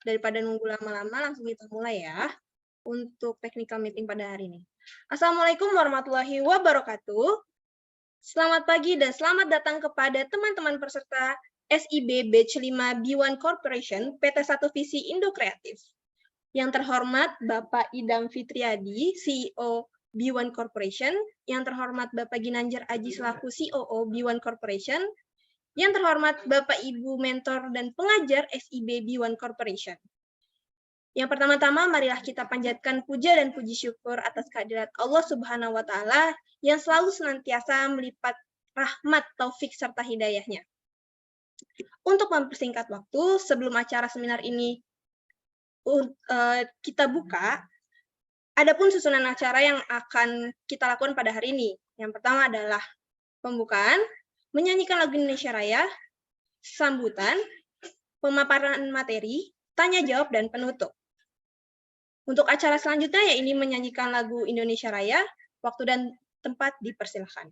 Daripada nunggu lama-lama, langsung kita mulai ya untuk technical meeting pada hari ini. Assalamualaikum warahmatullahi wabarakatuh. Selamat pagi dan selamat datang kepada teman-teman peserta SIB Batch 5 B1 Corporation PT 1 Visi Indo Kreatif. Yang terhormat Bapak Idam Fitriadi, CEO B1 Corporation. Yang terhormat Bapak Ginanjar Aji selaku COO B1 Corporation. Yang terhormat Bapak Ibu Mentor dan Pengajar SIB B1 Corporation. Yang pertama-tama, marilah kita panjatkan puja dan puji syukur atas kehadirat Allah Subhanahu wa Ta'ala yang selalu senantiasa melipat rahmat, taufik, serta hidayahnya. Untuk mempersingkat waktu, sebelum acara seminar ini kita buka, ada pun susunan acara yang akan kita lakukan pada hari ini. Yang pertama adalah pembukaan, menyanyikan lagu Indonesia Raya, sambutan, pemaparan materi, tanya jawab, dan penutup. Untuk acara selanjutnya, yaitu menyanyikan lagu Indonesia Raya, waktu dan tempat dipersilakan.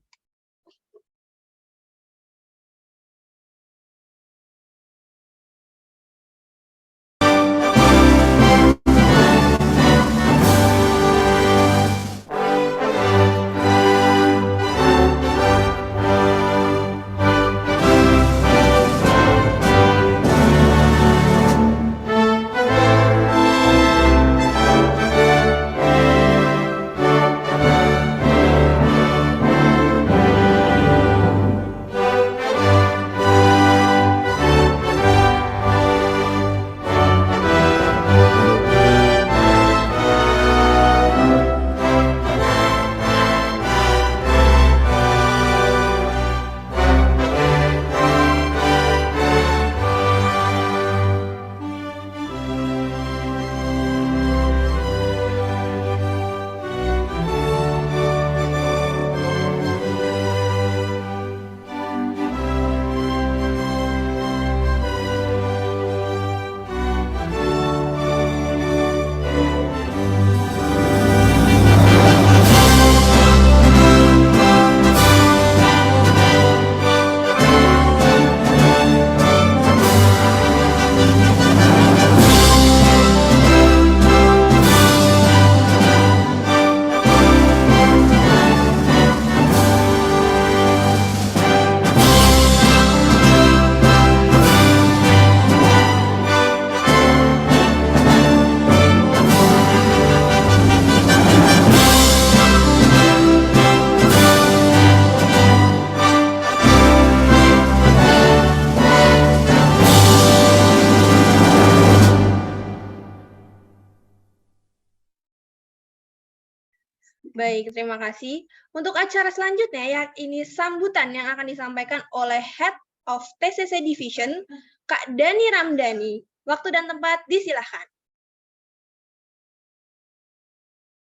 Baik, terima kasih. Untuk acara selanjutnya, ya, ini sambutan yang akan disampaikan oleh Head of TCC Division, Kak Dani Ramdhani. Waktu dan tempat disilahkan.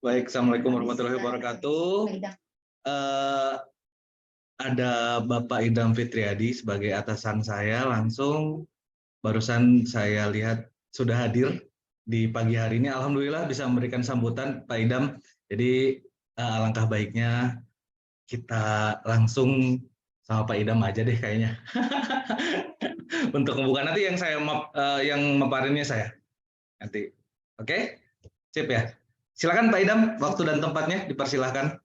Baik, Assalamualaikum warahmatullahi wabarakatuh. Ada Bapak Idam Fitriadi sebagai atasan saya langsung. Barusan saya lihat sudah hadir di pagi hari ini. Alhamdulillah bisa memberikan sambutan Pak Idam. Jadi alangkah baiknya kita langsung sama Pak Idam aja deh kayaknya. Untuk pembukaan nanti yang memaparinnya saya nanti. Oke? Sip ya. Silakan Pak Idam, waktu dan tempatnya dipersilahkan.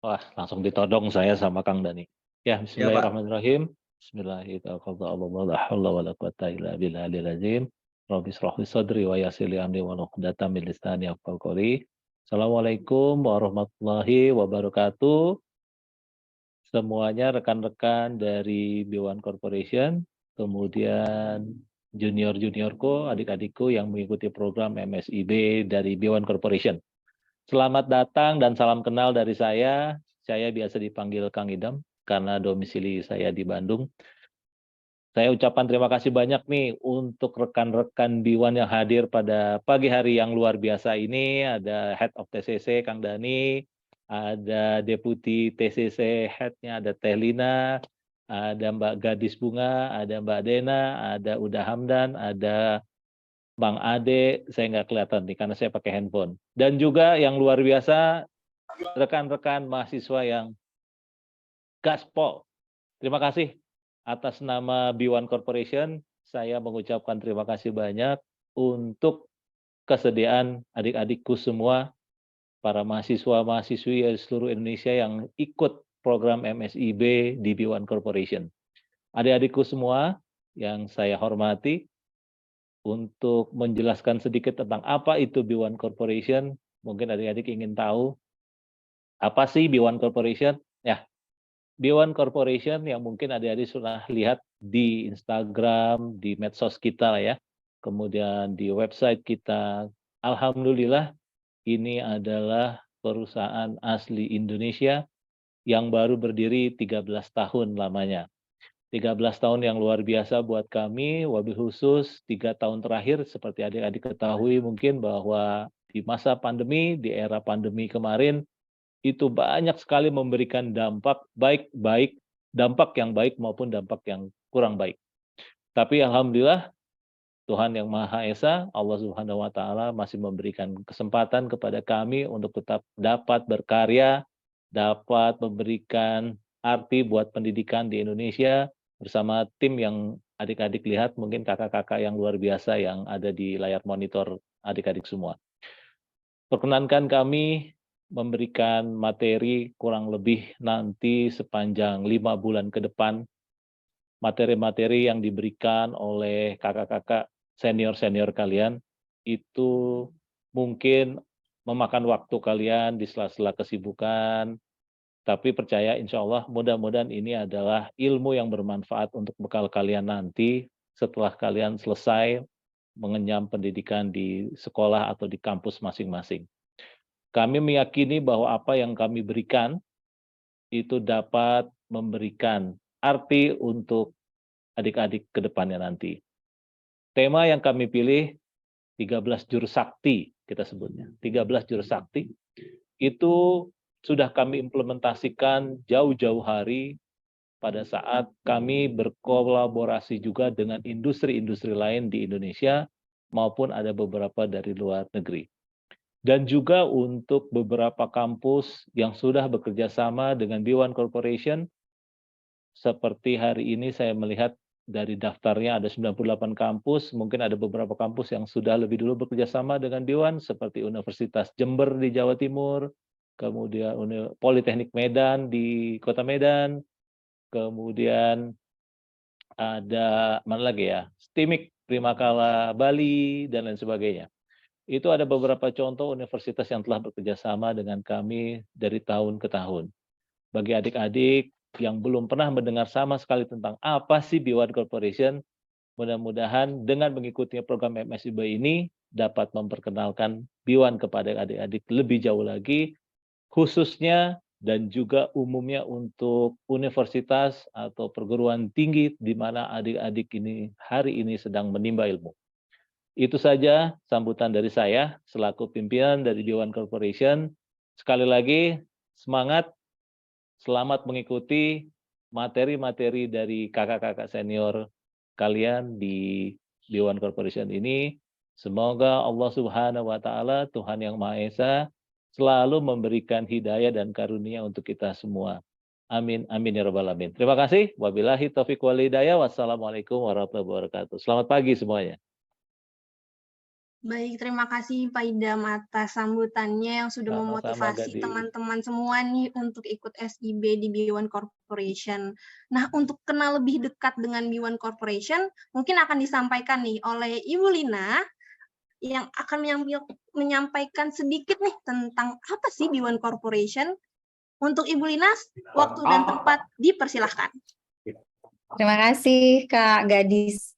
Wah, langsung ditodong saya sama Kang Dani. Ya, bismillahirrahmanirrahim. Bismillahirrahmanirrahim. Rabbi shrah li sadri wa yassir li amri wa uqdatam min lisani yafqahu qawli. Assalamualaikum warahmatullahi wabarakatuh. Semuanya rekan-rekan dari B1 Corporation, kemudian junior-juniorku, adik-adikku yang mengikuti program MSIB dari B1 Corporation. Selamat datang dan salam kenal dari saya. Saya biasa dipanggil Kang Idam karena domisili saya di Bandung. Saya ucapkan terima kasih banyak nih untuk rekan-rekan B1 yang hadir pada pagi hari yang luar biasa ini. Ada Head of TCC Kang Dani, ada Deputi TCC Head-nya ada Teh Lina, ada Mbak Gadis Bunga, ada Mbak Dena, ada Uda Hamdan, ada Bang Ade, saya nggak kelihatan nih karena saya pakai handphone. Dan juga yang luar biasa, rekan-rekan mahasiswa yang gaspol. Terima kasih atas nama B1 Corporation, saya mengucapkan terima kasih banyak untuk kesediaan adik-adikku semua, para mahasiswa-mahasiswi dari seluruh Indonesia yang ikut program MSIB di B1 Corporation. Adik-adikku semua yang saya hormati, untuk menjelaskan sedikit tentang apa itu B1 Corporation, mungkin adik-adik ingin tahu, apa sih B1 Corporation? Ya, B1 Corporation yang mungkin adik-adik sudah lihat di Instagram, di medsos kita lah ya, kemudian di website kita. Alhamdulillah, ini adalah perusahaan asli Indonesia yang baru berdiri 13 tahun lamanya. 13 tahun yang luar biasa buat kami, wabil khusus 3 tahun terakhir seperti adik-adik ketahui mungkin bahwa di masa pandemi, di era pandemi kemarin, itu banyak sekali memberikan dampak baik dampak yang baik maupun dampak yang kurang baik. Tapi alhamdulillah Tuhan yang Maha Esa, Allah Subhanahu wa taala masih memberikan kesempatan kepada kami untuk tetap dapat berkarya, dapat memberikan arti buat pendidikan di Indonesia bersama tim yang adik-adik lihat, mungkin kakak-kakak yang luar biasa yang ada di layar monitor adik-adik semua. Perkenankan kami memberikan materi kurang lebih nanti sepanjang 5 bulan ke depan, materi-materi yang diberikan oleh kakak-kakak senior-senior kalian, itu mungkin memakan waktu kalian di sela-sela kesibukan, tapi percaya insya Allah mudah-mudahan ini adalah ilmu yang bermanfaat untuk bekal kalian nanti setelah kalian selesai mengenyam pendidikan di sekolah atau di kampus masing-masing. Kami meyakini bahwa apa yang kami berikan itu dapat memberikan arti untuk adik-adik ke depannya nanti. Tema yang kami pilih 13 jurus sakti kita sebutnya. 13 jurus sakti itu sudah kami implementasikan jauh-jauh hari pada saat kami berkolaborasi juga dengan industri-industri lain di Indonesia maupun ada beberapa dari luar negeri. Dan juga untuk beberapa kampus yang sudah bekerja sama dengan B1 Corporation, seperti hari ini saya melihat dari daftarnya ada 98 kampus, mungkin ada beberapa kampus yang sudah lebih dulu bekerja sama dengan B1, seperti Universitas Jember di Jawa Timur, kemudian Politeknik Medan di Kota Medan, kemudian ada mana lagi ya, STIMIK Primakala Bali, dan lain sebagainya. Itu ada beberapa contoh universitas yang telah bekerja sama dengan kami dari tahun ke tahun. Bagi adik-adik yang belum pernah mendengar sama sekali tentang apa sih B1 Corporation, mudah-mudahan dengan mengikuti program MSIB ini dapat memperkenalkan B1 kepada adik-adik lebih jauh lagi, khususnya dan juga umumnya untuk universitas atau perguruan tinggi di mana adik-adik ini hari ini sedang menimba ilmu. Itu saja sambutan dari saya selaku pimpinan dari B1 Corporation. Sekali lagi semangat, selamat mengikuti materi-materi dari kakak-kakak senior kalian di B1 Corporation ini. Semoga Allah Subhanahu wa taala, Tuhan yang Maha Esa, selalu memberikan hidayah dan karunia untuk kita semua. Amin, amin ya rabbal alamin. Terima kasih. Wabillahi taufiq wal hidayah. Wassalamualaikum warahmatullahi wabarakatuh. Selamat pagi semuanya. Baik, terima kasih Pak Idam atas sambutannya yang sudah Sama-sama, memotivasi Gadis. teman-teman semua nih untuk ikut SIB di B1 Corporation. Nah, untuk kenal lebih dekat dengan B1 Corporation, mungkin akan disampaikan nih oleh Ibu Lina yang akan menyampaikan sedikit nih tentang apa sih B1 Corporation. Untuk Ibu Lina, waktu dan tempat dipersilahkan. Terima kasih Kak Gadis.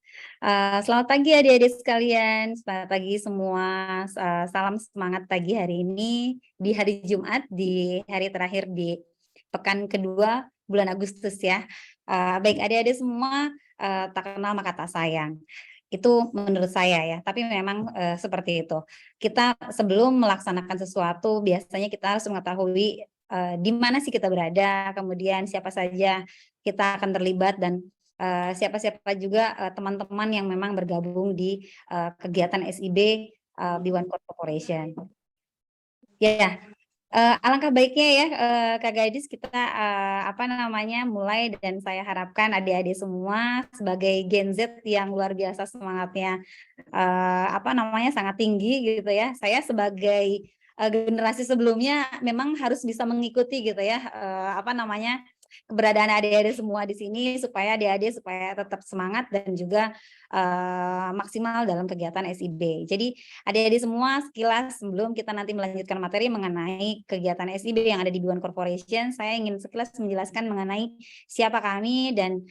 Selamat pagi adik-adik sekalian, selamat pagi semua. Salam semangat pagi hari ini di hari Jumat, di hari terakhir di pekan kedua bulan Agustus ya. Baik adik-adik semua, tak kenal maka tak sayang. Itu menurut saya ya, tapi memang seperti itu. Kita sebelum melaksanakan sesuatu biasanya kita harus mengetahui di mana sih kita berada, kemudian siapa saja kita akan terlibat dan siapa-siapa juga teman-teman yang memang bergabung di kegiatan SIB B1 Corporation. Ya, Alangkah baiknya ya Kak Gadis kita mulai, dan saya harapkan adik-adik semua sebagai Gen Z yang luar biasa semangatnya sangat tinggi gitu ya. Saya sebagai generasi sebelumnya memang harus bisa mengikuti gitu ya keberadaan adik-adik semua di sini supaya adik-adik tetap semangat dan juga maksimal dalam kegiatan SIB. Jadi adik-adik semua sekilas sebelum kita nanti melanjutkan materi mengenai kegiatan SIB yang ada di B1 Corporation, saya ingin sekilas menjelaskan mengenai siapa kami dan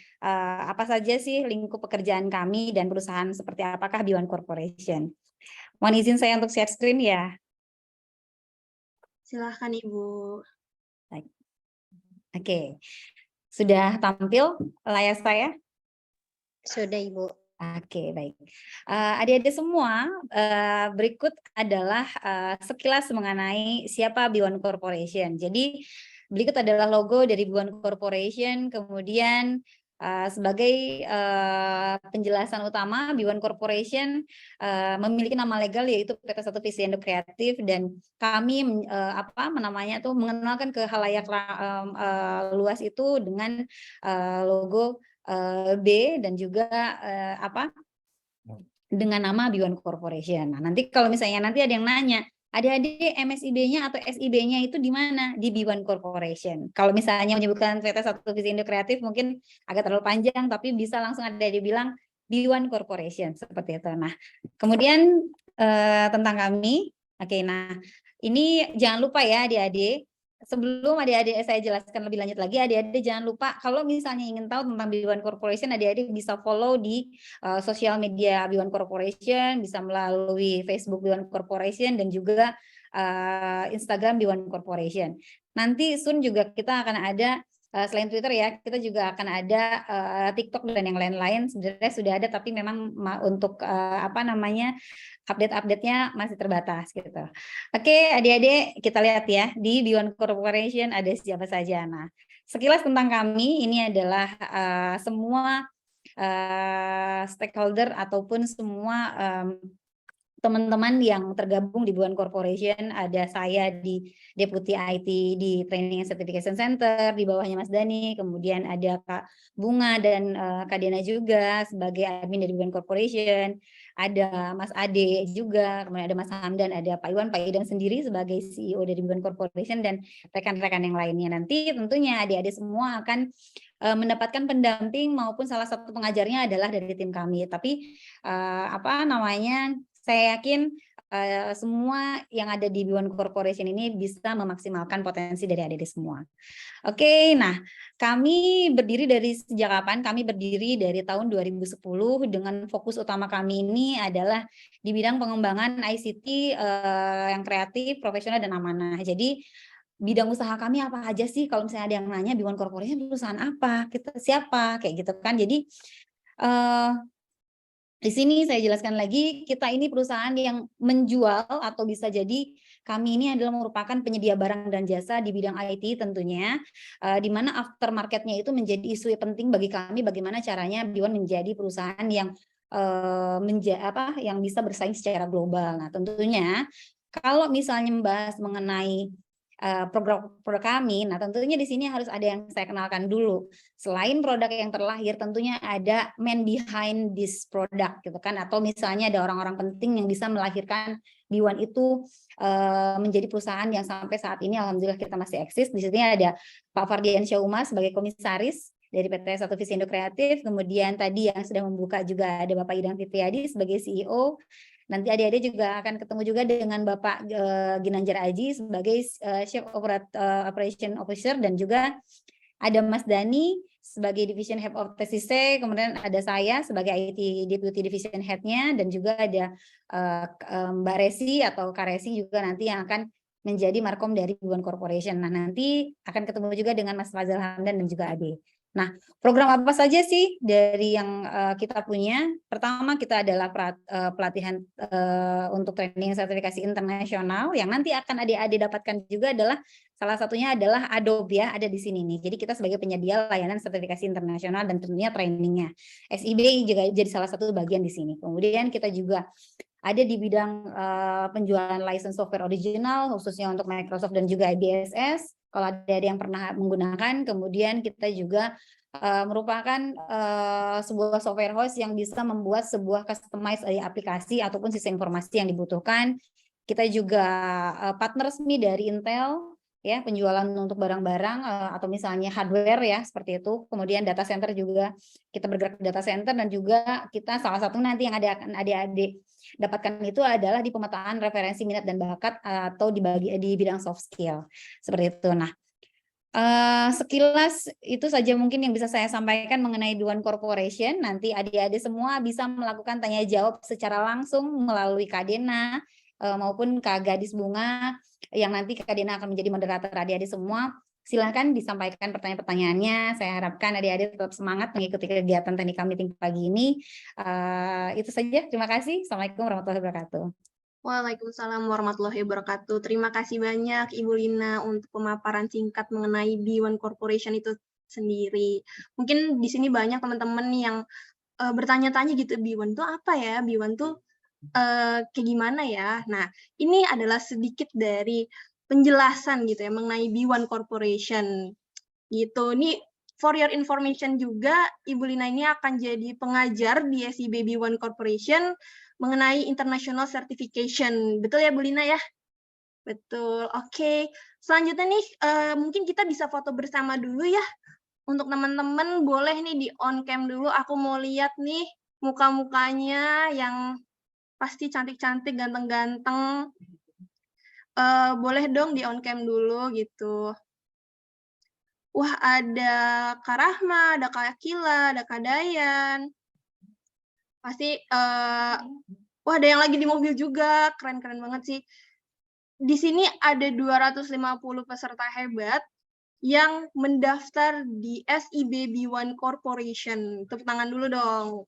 apa saja sih lingkup pekerjaan kami dan perusahaan seperti apakah B1 Corporation. Mohon izin saya untuk share screen ya. Silahkan Ibu. Oke, sudah tampil layar saya? Sudah Ibu. Oke, baik. Adik-adik semua, berikut adalah sekilas mengenai siapa B1 Corporation. Jadi, berikut adalah logo dari B1 Corporation, kemudian sebagai penjelasan utama, B1 Corporation memiliki nama legal yaitu PT 1 Visindo Kreatif, dan kami mengenalkan ke khalayak luas itu dengan logo B dan juga dengan nama B1 Corporation. Nah, nanti kalau misalnya nanti ada yang nanya, adik-adik MSIB-nya atau SIB-nya itu di mana? Di B1 Corporation. Kalau misalnya menyebutkan PT 1 Visindo Kreatif mungkin agak terlalu panjang, tapi bisa langsung adik-adik bilang B1 Corporation seperti itu. Nah, kemudian tentang kami, oke, nah ini jangan lupa ya adik-adik. Sebelum adik-adik saya jelaskan lebih lanjut lagi, adik-adik jangan lupa kalau misalnya ingin tahu tentang B1 Corporation, adik-adik bisa follow di sosial media B1 Corporation, bisa melalui Facebook B1 Corporation dan juga Instagram B1 Corporation. Nanti soon juga kita akan ada selain Twitter ya, kita juga akan ada TikTok dan yang lain-lain. Sebenarnya sudah ada, tapi memang untuk update-update-nya masih terbatas gitu. Oke, adik-adik kita lihat ya di B1 Corporation ada siapa saja. Nah, sekilas tentang kami, ini adalah semua stakeholder ataupun semua teman-teman yang tergabung di B1 Corporation. Ada saya di Deputi IT di Training and Certification Center, di bawahnya Mas Dani, kemudian ada Kak Bunga dan Kak Dena juga sebagai admin dari B1 Corporation, ada Mas Ade juga, kemudian ada Mas Hamdan, ada Pak Iwan, Pak Idam sendiri sebagai CEO dari B1 Corporation, dan rekan-rekan yang lainnya. Nanti tentunya adik-adik semua akan mendapatkan pendamping maupun salah satu pengajarnya adalah dari tim kami. Tapi saya yakin semua yang ada di B1 Corporation ini bisa memaksimalkan potensi dari adik-adik semua. Oke, nah kami berdiri dari sejak kapan? Kami berdiri dari tahun 2010 dengan fokus utama kami ini adalah di bidang pengembangan ICT yang kreatif, profesional, dan amanah. Jadi bidang usaha kami apa aja sih? Kalau misalnya ada yang nanya B1 Corporation perusahaan apa? Kita siapa? Kayak gitu kan. Jadi di sini saya jelaskan lagi, kita ini perusahaan yang menjual atau bisa jadi kami ini adalah merupakan penyedia barang dan jasa di bidang IT tentunya, di mana aftermarketnya itu menjadi isu yang penting bagi kami, bagaimana caranya B1 menjadi perusahaan yang yang bisa bersaing secara global. Nah, tentunya kalau misalnya membahas mengenai produk kami, nah tentunya di sini harus ada yang saya kenalkan dulu. Selain produk yang terlahir, tentunya ada man behind this product gitu kan, atau misalnya ada orang-orang penting yang bisa melahirkan B1 itu menjadi perusahaan yang sampai saat ini alhamdulillah kita masih eksis. Di sini ada Pak Fardiansyah Umar sebagai komisaris dari PT 1 Visindo Kreatif, kemudian tadi yang sudah membuka juga ada Bapak Idam Fitriadi sebagai CEO. Nanti adik-adik juga akan ketemu juga dengan Bapak Ginanjar Aji sebagai Chief Operation Officer, dan juga ada Mas Dani sebagai Division Head of TCC, kemudian ada saya sebagai IT Deputy Division Head-nya, dan juga ada Mbak Resi atau Kak Resi juga nanti yang akan menjadi Markom dari B1 Corporation. Nah, nanti akan ketemu juga dengan Mas Fazal Hamdan dan juga Ade. Nah, program apa saja sih dari yang kita punya? Pertama, kita adalah pelatihan untuk training sertifikasi internasional yang nanti akan adik-adik dapatkan juga adalah salah satunya adalah Adobe ya, ada di sini nih. Jadi kita sebagai penyedia layanan sertifikasi internasional dan tentunya trainingnya. SIB juga jadi salah satu bagian di sini. Kemudian kita juga ada di bidang penjualan license software original, khususnya untuk Microsoft dan juga IDSS. Kalau ada yang pernah menggunakan, kemudian kita juga merupakan sebuah software house yang bisa membuat sebuah customized aplikasi ataupun sistem informasi yang dibutuhkan. Kita juga partner resmi dari Intel, ya, penjualan untuk barang-barang atau misalnya hardware ya seperti itu. Kemudian data center juga kita bergerak di data center, dan juga kita salah satu nanti yang akan adik-adik dapatkan itu adalah di pemetaan referensi minat dan bakat atau di bidang soft skill seperti itu. Nah, sekilas itu saja mungkin yang bisa saya sampaikan mengenai B1 Corporation. Nanti adik-adik semua bisa melakukan tanya jawab secara langsung melalui Kak Dena maupun Kak Gadis Bunga, yang nanti Kak Dena akan menjadi moderator adik-adik semua. Silahkan disampaikan pertanyaan-pertanyaannya. Saya harapkan adik-adik tetap semangat mengikuti kegiatan technical meeting pagi ini. Itu saja. Terima kasih. Assalamualaikum warahmatullahi wabarakatuh. Waalaikumsalam warahmatullahi wabarakatuh. Terima kasih banyak Ibu Lina untuk pemaparan singkat mengenai B1 Corporation itu sendiri. Mungkin di sini banyak teman-teman yang bertanya-tanya gitu, B1 itu apa ya? B1 itu kayak gimana ya? Nah, ini adalah sedikit dari penjelasan gitu ya mengenai B1 Corporation gitu. Ini for your information juga, Ibu Lina ini akan jadi pengajar di SIB B1 Corporation mengenai international certification. Betul ya Bu Lina ya? Betul. Oke. Selanjutnya nih mungkin kita bisa foto bersama dulu ya. Untuk teman-teman boleh nih di on cam dulu, aku mau lihat nih muka-mukanya yang pasti cantik-cantik, ganteng-ganteng. Boleh dong di on cam dulu gitu. Wah, ada Kak Rahma, ada Kak Akila, ada Kak Dayan. Pasti, wah ada yang lagi di mobil juga, keren-keren banget sih. Di sini ada 250 peserta hebat yang mendaftar di SIB B1 Corporation. Tepuk tangan dulu dong.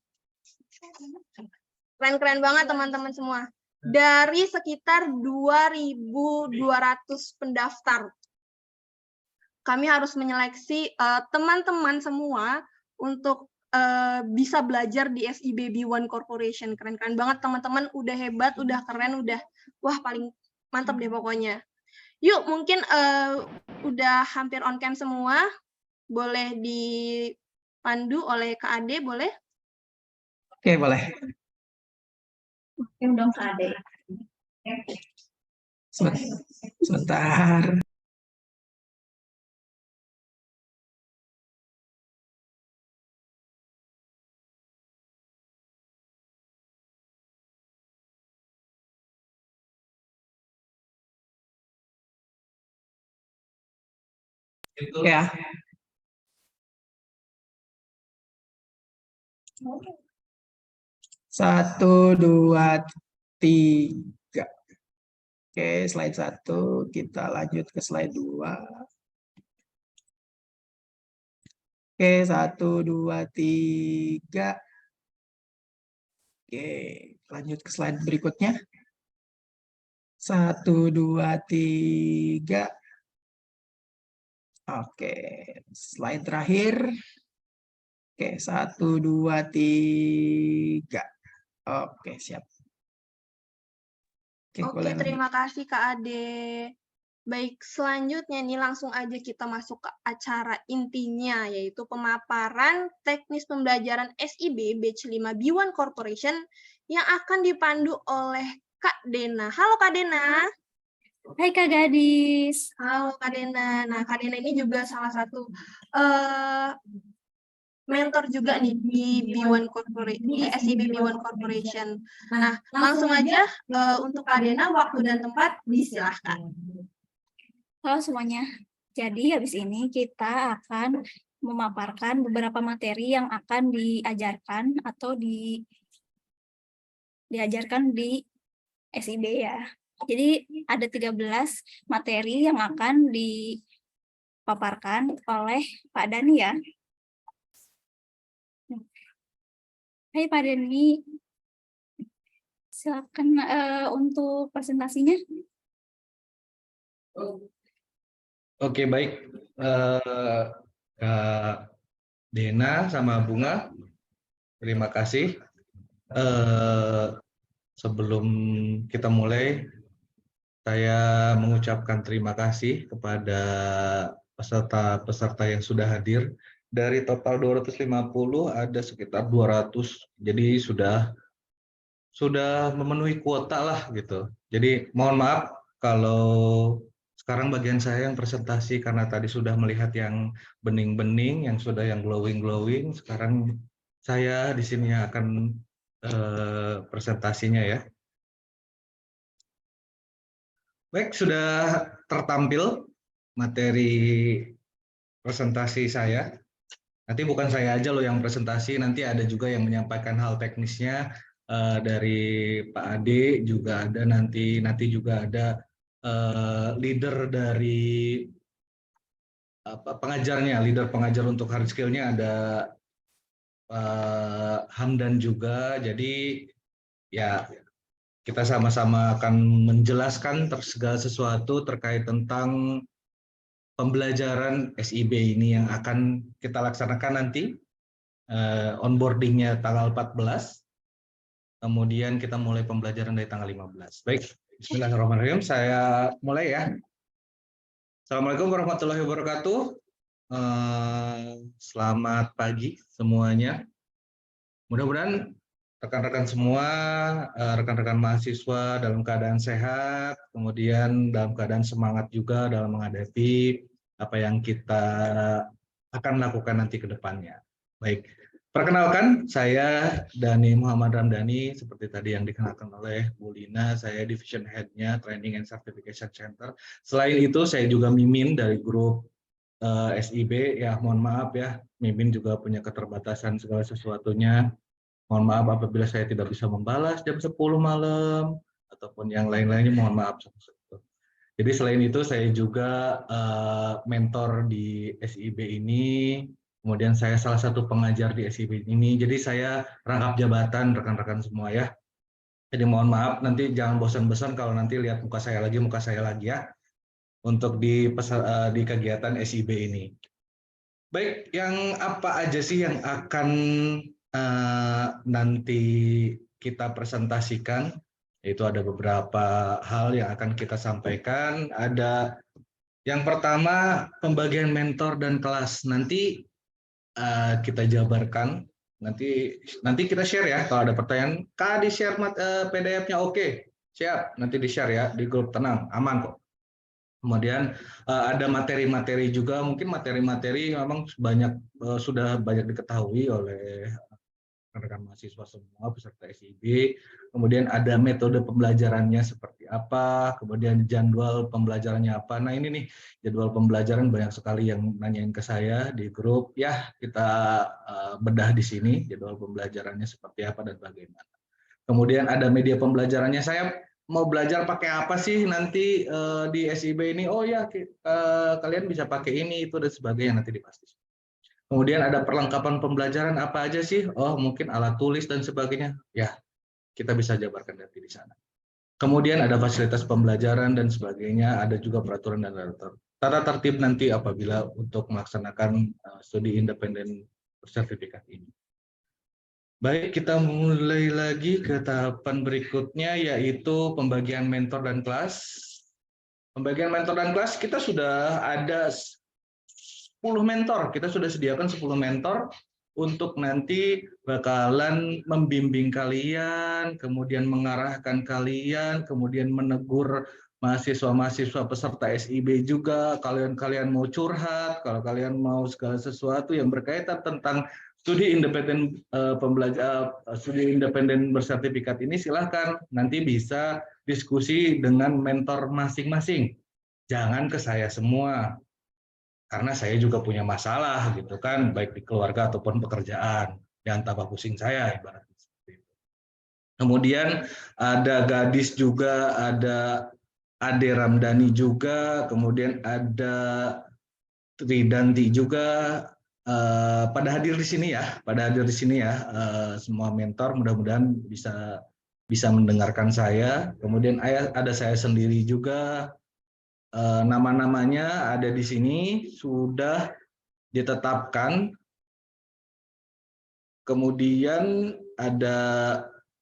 Keren-keren banget teman-teman semua. Dari sekitar 2.200 pendaftar. Kami harus menyeleksi teman-teman semua untuk bisa belajar di SIB B1 Corporation. Keren-keren banget teman-teman, udah hebat, udah keren, udah wah paling mantap deh pokoknya. Yuk, mungkin udah hampir on cam semua. Boleh dipandu oleh Kak Ade, boleh? Oke, boleh. Oke, dong Kak Ade. Sebentar. Ya. Satu, dua, tiga. Oke, slide 1. Kita lanjut ke slide 2. Oke, 1, 2, 3. Oke, lanjut ke slide berikutnya. 1, 2, 3. Oke, slide terakhir. Oke, 1, 2, 3. Oke, siap. Oke, terima kasih Kak Ade. Baik, selanjutnya nih langsung aja kita masuk ke acara intinya, yaitu pemaparan teknis pembelajaran SIB Batch 5 B1 Corporation yang akan dipandu oleh Kak Dena. Halo Kak Dena. Hai Kak Gadis. Halo Kak Dena. Nah, Kak Dena ini juga salah satu mentor juga nih di B1 Corporation, di SIB B1 Corporation. Nah, langsung aja untuk Kak Dena, waktu dan tempat disilahkan. Halo semuanya. Jadi habis ini kita akan memaparkan beberapa materi yang akan diajarkan atau diajarkan di SIB ya. Jadi ada 13 materi yang akan dipaparkan oleh Pak Dani ya. Hai Pak Dani, silakan untuk presentasinya. Oke, baik. Kak Dena sama Bunga, terima kasih. Sebelum kita mulai, saya mengucapkan terima kasih kepada peserta-peserta yang sudah hadir. Dari total 250 ada sekitar 200, jadi sudah memenuhi kuota lah gitu. Jadi mohon maaf kalau sekarang bagian saya yang presentasi karena tadi sudah melihat yang bening-bening, yang sudah yang glowing-glowing. Sekarang saya di sini akan presentasinya ya. Baik, sudah tertampil materi presentasi saya. Nanti bukan saya aja loh yang presentasi, nanti ada juga yang menyampaikan hal teknisnya dari Pak Ade, juga ada nanti juga ada leader dari pengajarnya, leader pengajar untuk hard skill-nya ada Hamdan juga. Jadi ya kita sama-sama akan menjelaskan segala sesuatu terkait tentang pembelajaran SIB ini yang akan kita laksanakan nanti. Onboardingnya tanggal 14, kemudian kita mulai pembelajaran dari tanggal 15. Baik, bismillahirrahmanirrahim, saya mulai ya. Assalamualaikum warahmatullahi wabarakatuh. Selamat pagi semuanya. Mudah-mudahan rekan-rekan semua, rekan-rekan mahasiswa dalam keadaan sehat, kemudian dalam keadaan semangat juga dalam menghadapi apa yang kita akan lakukan nanti ke depannya. Baik, perkenalkan saya Dhani Muhammad Ramdhani, seperti tadi yang dikenalkan oleh Bu Lina, saya Division Head-nya Training and Certification Center. Selain itu saya juga Mimin dari grup SIB, ya mohon maaf ya, Mimin juga punya keterbatasan segala sesuatunya. Mohon maaf apabila saya tidak bisa membalas jam 10 malam, ataupun yang lain-lainnya mohon maaf. Jadi selain itu saya juga mentor di SIB ini, kemudian saya salah satu pengajar di SIB ini, jadi saya rangkap jabatan rekan-rekan semua ya. Jadi mohon maaf, nanti jangan bosan-bosan kalau nanti lihat muka saya lagi ya, untuk di kegiatan SIB ini. Baik, yang apa aja sih yang akan nanti kita presentasikan? Yaitu ada beberapa hal yang akan kita sampaikan. Ada yang pertama pembagian mentor dan kelas. Nanti kita jabarkan. Nanti kita share ya. Kalau ada pertanyaan, Kak di share PDF-nya oke. Siap, nanti di share ya di grup, tenang, aman kok. Kemudian ada materi-materi juga, mungkin materi-materi memang sudah banyak diketahui oleh rekan-rekan mahasiswa semua peserta SIB. Kemudian ada metode pembelajarannya seperti apa, kemudian jadwal pembelajarannya apa. Nah ini nih jadwal pembelajaran banyak sekali yang nanyain ke saya di grup. Ya kita bedah di sini jadwal pembelajarannya seperti apa dan bagaimana. Kemudian ada media pembelajarannya. Saya mau belajar pakai apa sih nanti di SIB ini? Oh ya kalian bisa pakai ini itu dan sebagainya nanti dipastikan. Kemudian ada perlengkapan pembelajaran apa aja sih? Oh, mungkin alat tulis dan sebagainya. Ya, kita bisa jabarkan nanti di sana. Kemudian ada fasilitas pembelajaran dan sebagainya, ada juga peraturan dan tata tertib nanti apabila untuk melaksanakan studi independen bersertifikat ini. Baik, kita mulai lagi ke tahapan berikutnya, yaitu pembagian mentor dan kelas. Pembagian mentor dan kelas, kita sudah ada 10 mentor, kita sudah sediakan 10 mentor untuk nanti bakalan membimbing kalian, kemudian mengarahkan kalian, kemudian menegur mahasiswa-mahasiswa peserta SIB juga. Kalian mau curhat, kalau kalian mau segala sesuatu yang berkaitan tentang studi independen studi independen bersertifikat ini, silahkan nanti bisa diskusi dengan mentor masing-masing. Jangan ke saya semua. Karena saya juga punya masalah gitu kan, baik di keluarga ataupun pekerjaan, jangan tambah pusing saya ibaratnya seperti itu. Kemudian ada Gadis juga, ada Ade Ramdhani juga, kemudian ada Tridanti juga pada hadir di sini ya, semua mentor mudah-mudahan bisa mendengarkan saya. Kemudian ada saya sendiri juga. Nama-namanya ada di sini, sudah ditetapkan. Kemudian ada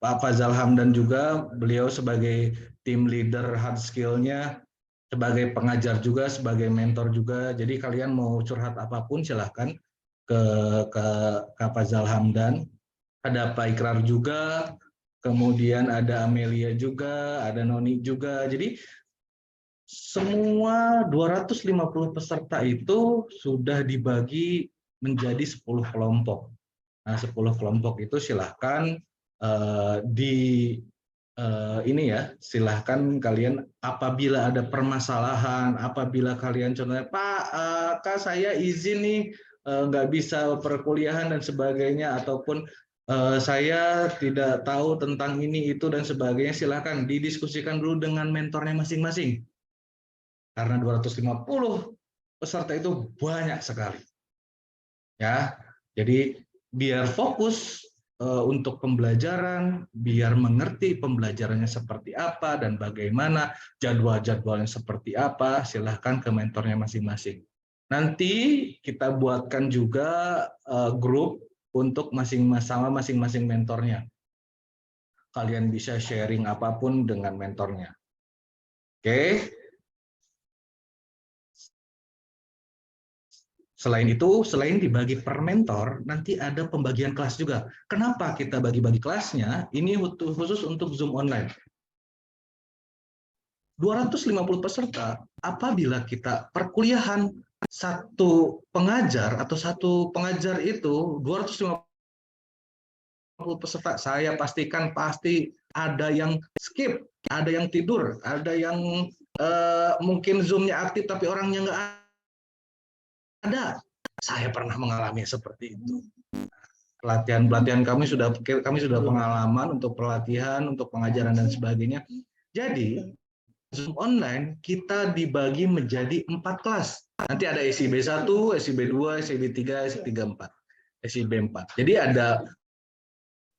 Pak Fazal Hamdan juga, beliau sebagai tim leader hard skill-nya, sebagai pengajar juga, sebagai mentor juga. Jadi kalian mau curhat apapun silahkan ke Kak Fazal Hamdan. Ada Pak Ikrar juga, kemudian ada Amelia juga, ada Noni juga. Jadi semua 250 peserta itu sudah dibagi menjadi 10 kelompok. Nah, 10 kelompok itu silahkan ini ya, silahkan kalian apabila ada permasalahan, apabila kalian contohnya, Pak, Kak saya izin nih nggak bisa perkuliahan dan sebagainya, ataupun saya tidak tahu tentang ini itu dan sebagainya, silahkan didiskusikan dulu dengan mentornya masing-masing. Karena 250 peserta itu banyak sekali. Ya, jadi biar fokus untuk pembelajaran, biar mengerti pembelajarannya seperti apa dan bagaimana, jadwal-jadwalnya seperti apa, silahkan ke mentornya masing-masing. Nanti kita buatkan juga grup untuk masing-masing mentornya. Kalian bisa sharing apapun dengan mentornya. Oke. Selain itu, selain dibagi per mentor, nanti ada pembagian kelas juga. Kenapa kita bagi-bagi kelasnya? Ini khusus untuk Zoom online. 250 peserta, apabila kita perkuliahan satu pengajar atau satu pengajar itu 250 peserta, saya pastikan pasti ada yang skip, ada yang tidur, ada yang mungkin Zoom-nya aktif tapi orangnya nggak ada. Saya pernah mengalami seperti itu. Pelatihan kami sudah pengalaman untuk pelatihan, untuk pengajaran dan sebagainya. Jadi Zoom online kita dibagi menjadi 4 kelas. Nanti ada SIB 1, SIB 2, SIB 3, SIB 4, SIB 4. Jadi ada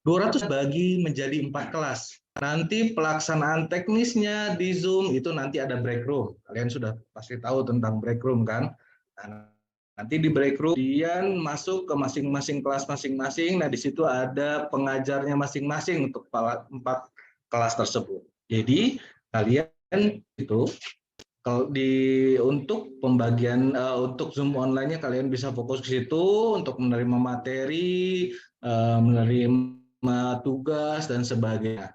200 bagi menjadi 4 kelas. Nanti pelaksanaan teknisnya di Zoom itu nanti ada break room. Kalian sudah pasti tahu tentang break room kan? Nah, nanti di break room kalian masuk ke masing-masing kelas masing-masing. Nah, di situ ada pengajarnya masing-masing untuk 4 kelas tersebut. Jadi kalian itu kalau untuk pembagian untuk Zoom online-nya kalian bisa fokus ke situ untuk menerima materi, menerima tugas dan sebagainya.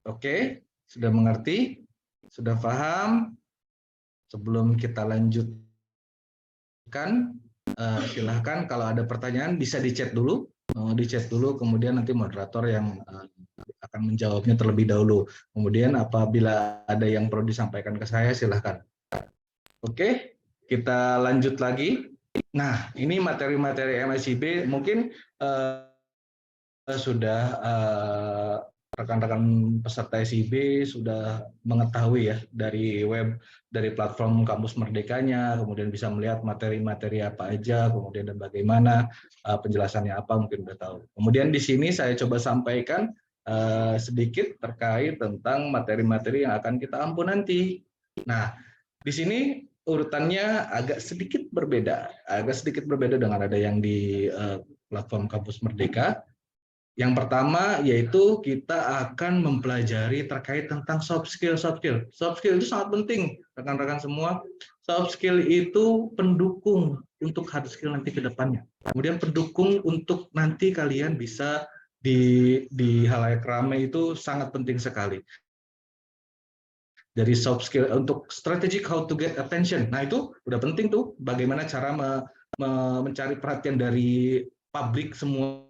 Oke, sudah mengerti? Sudah paham? Sebelum kita lanjutkan, silahkan kalau ada pertanyaan bisa di chat dulu, kemudian nanti moderator yang akan menjawabnya terlebih dahulu. Kemudian apabila ada yang perlu disampaikan ke saya, silahkan. Oke, kita lanjut lagi. Nah, ini materi-materi MSIB mungkin sudah rekan-rekan peserta SIB sudah mengetahui ya dari web, dari platform Kampus Merdekanya, kemudian bisa melihat materi-materi apa aja, kemudian dan bagaimana penjelasannya apa mungkin udah tahu. Kemudian di sini saya coba sampaikan sedikit terkait tentang materi-materi yang akan kita ampu nanti. Nah, di sini urutannya agak sedikit berbeda dengan ada yang di platform Kampus Merdeka. Yang pertama yaitu kita akan mempelajari terkait tentang soft skill. Soft skill itu sangat penting, rekan-rekan semua. Soft skill itu pendukung untuk hard skill nanti ke depannya. Kemudian pendukung untuk nanti kalian bisa di halayak ramai itu sangat penting sekali. Dari soft skill untuk strategic how to get attention. Nah, itu udah penting tuh, bagaimana cara mencari perhatian dari publik semua,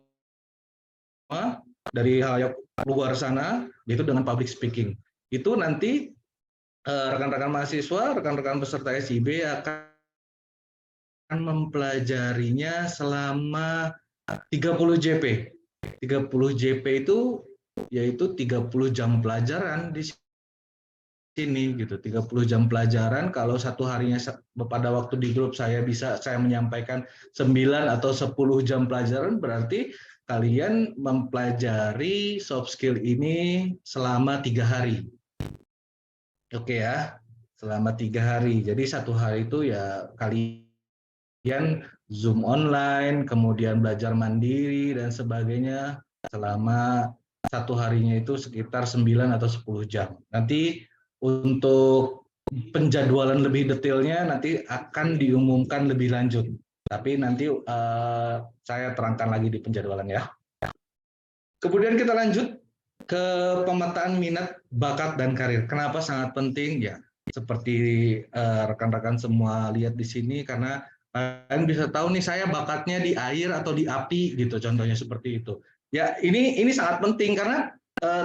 dari halayak luar sana, yaitu dengan public speaking. Itu nanti rekan-rekan mahasiswa, rekan-rekan peserta SIB akan mempelajarinya selama 30 JP. 30 JP itu yaitu 30 jam pelajaran di sini gitu. 30 jam pelajaran, kalau satu harinya pada waktu di grup saya menyampaikan 9 atau 10 jam pelajaran, berarti kalian mempelajari soft skill ini selama 3 hari. Oke ya, selama 3 hari. Jadi satu hari itu ya kalian Zoom online, kemudian belajar mandiri dan sebagainya selama satu harinya itu sekitar 9 atau 10 jam. Nanti untuk penjadwalan lebih detailnya nanti akan diumumkan lebih lanjut. Tapi nanti saya terangkan lagi di penjadwalan ya. Kemudian kita lanjut ke pemetaan minat, bakat, dan karir. Kenapa sangat penting? Ya, seperti rekan-rekan semua lihat di sini, karena kalian bisa tahu nih saya bakatnya di air atau di api gitu, contohnya seperti itu. Ya, ini sangat penting karena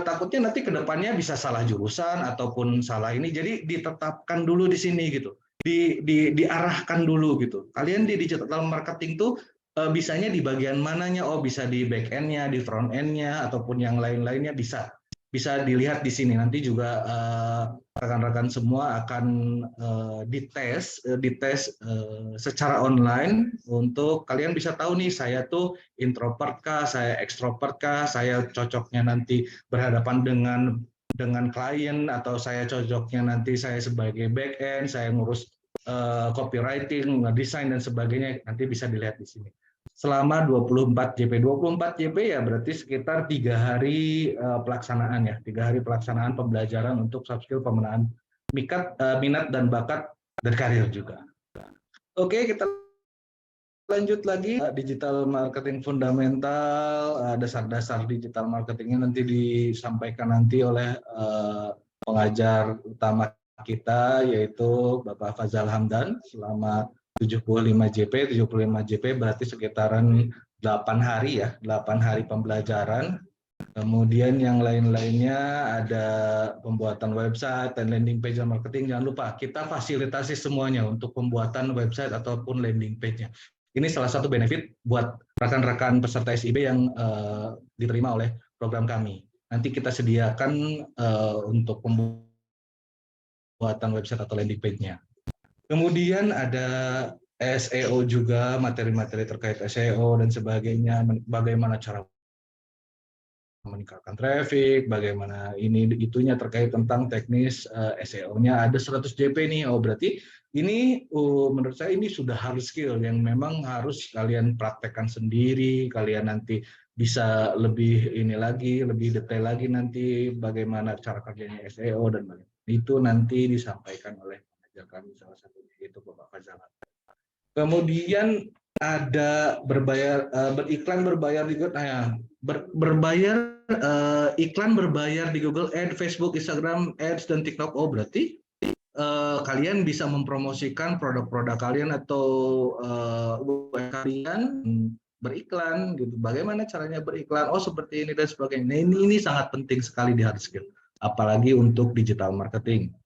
takutnya nanti ke depannya bisa salah jurusan ataupun salah ini. Jadi ditetapkan dulu di sini gitu. Diarahkan dulu gitu. Kalian di digital marketing tuh bisanya di bagian mananya? Oh, bisa di back end-nya, di front end-nya, ataupun yang lain-lainnya bisa dilihat di sini. Nanti juga rekan-rekan semua akan dites secara online untuk kalian bisa tahu nih saya tuh introvert kah, saya ekstrovert kah, saya cocoknya nanti berhadapan dengan klien, atau saya cocoknya nanti saya sebagai back end, saya ngurus copywriting, desain dan sebagainya, nanti bisa dilihat di sini. Selama 24 JP. 24 JP ya berarti sekitar 3 hari pelaksanaan ya, 3 hari pelaksanaan pembelajaran untuk soft skill pemetaan minat dan bakat dan karir juga. Oke, kita lanjut lagi. Digital marketing fundamental, dasar-dasar digital marketingnya nanti disampaikan nanti oleh pengajar utama kita, yaitu Bapak Fazal Hamdan, selama 75 JP berarti sekitaran 8 hari ya, 8 hari pembelajaran. Kemudian yang lain-lainnya ada pembuatan website dan landing page marketing. Jangan lupa kita fasilitasi semuanya untuk pembuatan website ataupun landing page-nya. Ini salah satu benefit buat rekan-rekan peserta SIB yang diterima oleh program kami. Nanti kita sediakan untuk pembuatan website atau landing page-nya. Kemudian ada SEO juga, materi-materi terkait SEO dan sebagainya, bagaimana cara meningkatkan traffic, bagaimana ini itunya terkait tentang teknis SEO-nya. Ada 100 JP nih. Oh, berarti ini menurut saya ini sudah hard skill yang memang harus kalian praktekkan sendiri, kalian nanti bisa lebih ini lagi, lebih detail lagi nanti bagaimana cara kerjanya SEO dan sebagainya. Itu nanti disampaikan oleh kami salah satunya, yaitu Bapak Fazal. Kemudian ada iklan berbayar di Google, iklan berbayar di Google Ads, Facebook, Instagram Ads, dan TikTok. Oh, berarti kalian bisa mempromosikan produk-produk kalian atau kalian beriklan gitu. Bagaimana caranya beriklan? Oh, seperti ini dan sebagainya. Nah, ini sangat penting sekali di hard skill, apalagi untuk digital marketing.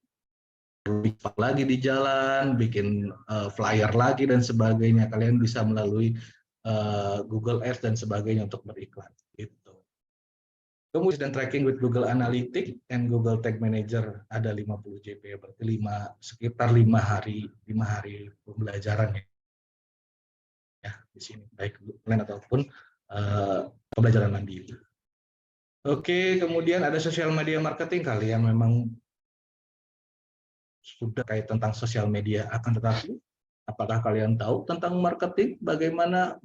Bikin lagi di jalan, bikin flyer lagi dan sebagainya. Kalian bisa melalui Google Ads dan sebagainya untuk beriklan. Gitu. Kemudian tracking with Google Analytics and Google Tag Manager ada 50 JP, berarti sekitar 5 hari pembelajaran ya di sini, baik online ataupun pembelajaran mandiri. Oke, kemudian ada social media marketing. Kalian memang sudah kait tentang sosial media, akan tetapi apakah kalian tahu tentang marketing, bagaimana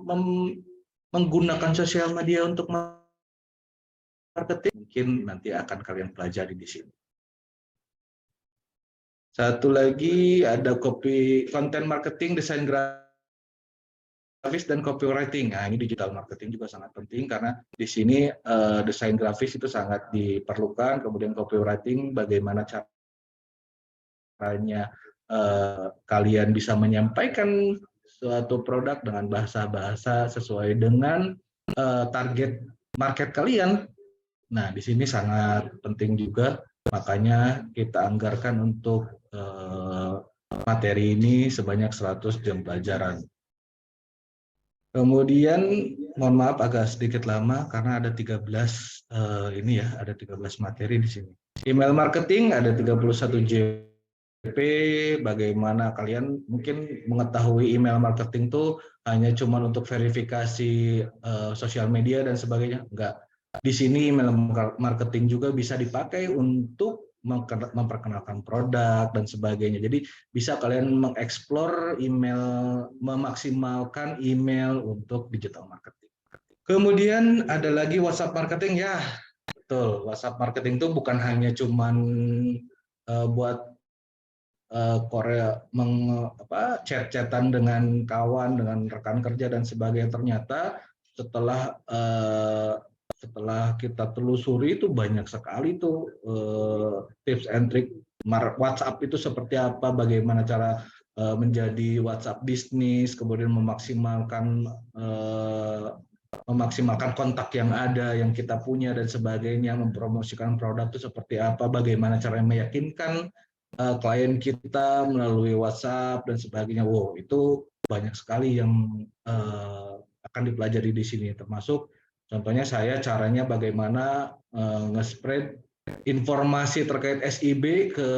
menggunakan sosial media untuk marketing? Mungkin nanti akan kalian pelajari di sini. Satu lagi ada content marketing, desain grafis, dan copywriting. Nah, ini digital marketing juga sangat penting karena di sini desain grafis itu sangat diperlukan, kemudian copywriting bagaimana caranya kalian bisa menyampaikan suatu produk dengan bahasa-bahasa sesuai dengan target market kalian. Nah, di sini sangat penting juga, makanya kita anggarkan untuk materi ini sebanyak 100 jam pelajaran. Kemudian, mohon maaf agak sedikit lama karena ada 13 ada 13 materi di sini. Email marketing ada 31 JP, bagaimana kalian mungkin mengetahui email marketing itu hanya cuma untuk verifikasi sosial media dan sebagainya. Enggak. Di sini email marketing juga bisa dipakai untuk memperkenalkan produk dan sebagainya. Jadi bisa kalian mengeksplor email, memaksimalkan email untuk digital marketing. Kemudian ada lagi WhatsApp marketing ya. Betul, WhatsApp marketing itu bukan hanya cuman buat Korea chat-chatan dengan kawan, dengan rekan kerja dan sebagainya. Ternyata setelah kita telusuri itu banyak sekali tuh tips and trick WhatsApp itu seperti apa, bagaimana cara menjadi WhatsApp bisnis, kemudian memaksimalkan kontak yang ada, yang kita punya dan sebagainya, mempromosikan produk itu seperti apa, bagaimana cara meyakinkan klien kita melalui WhatsApp dan sebagainya. Wow, itu banyak sekali yang akan dipelajari di sini, termasuk contohnya saya caranya bagaimana nge-spread informasi terkait SIB ke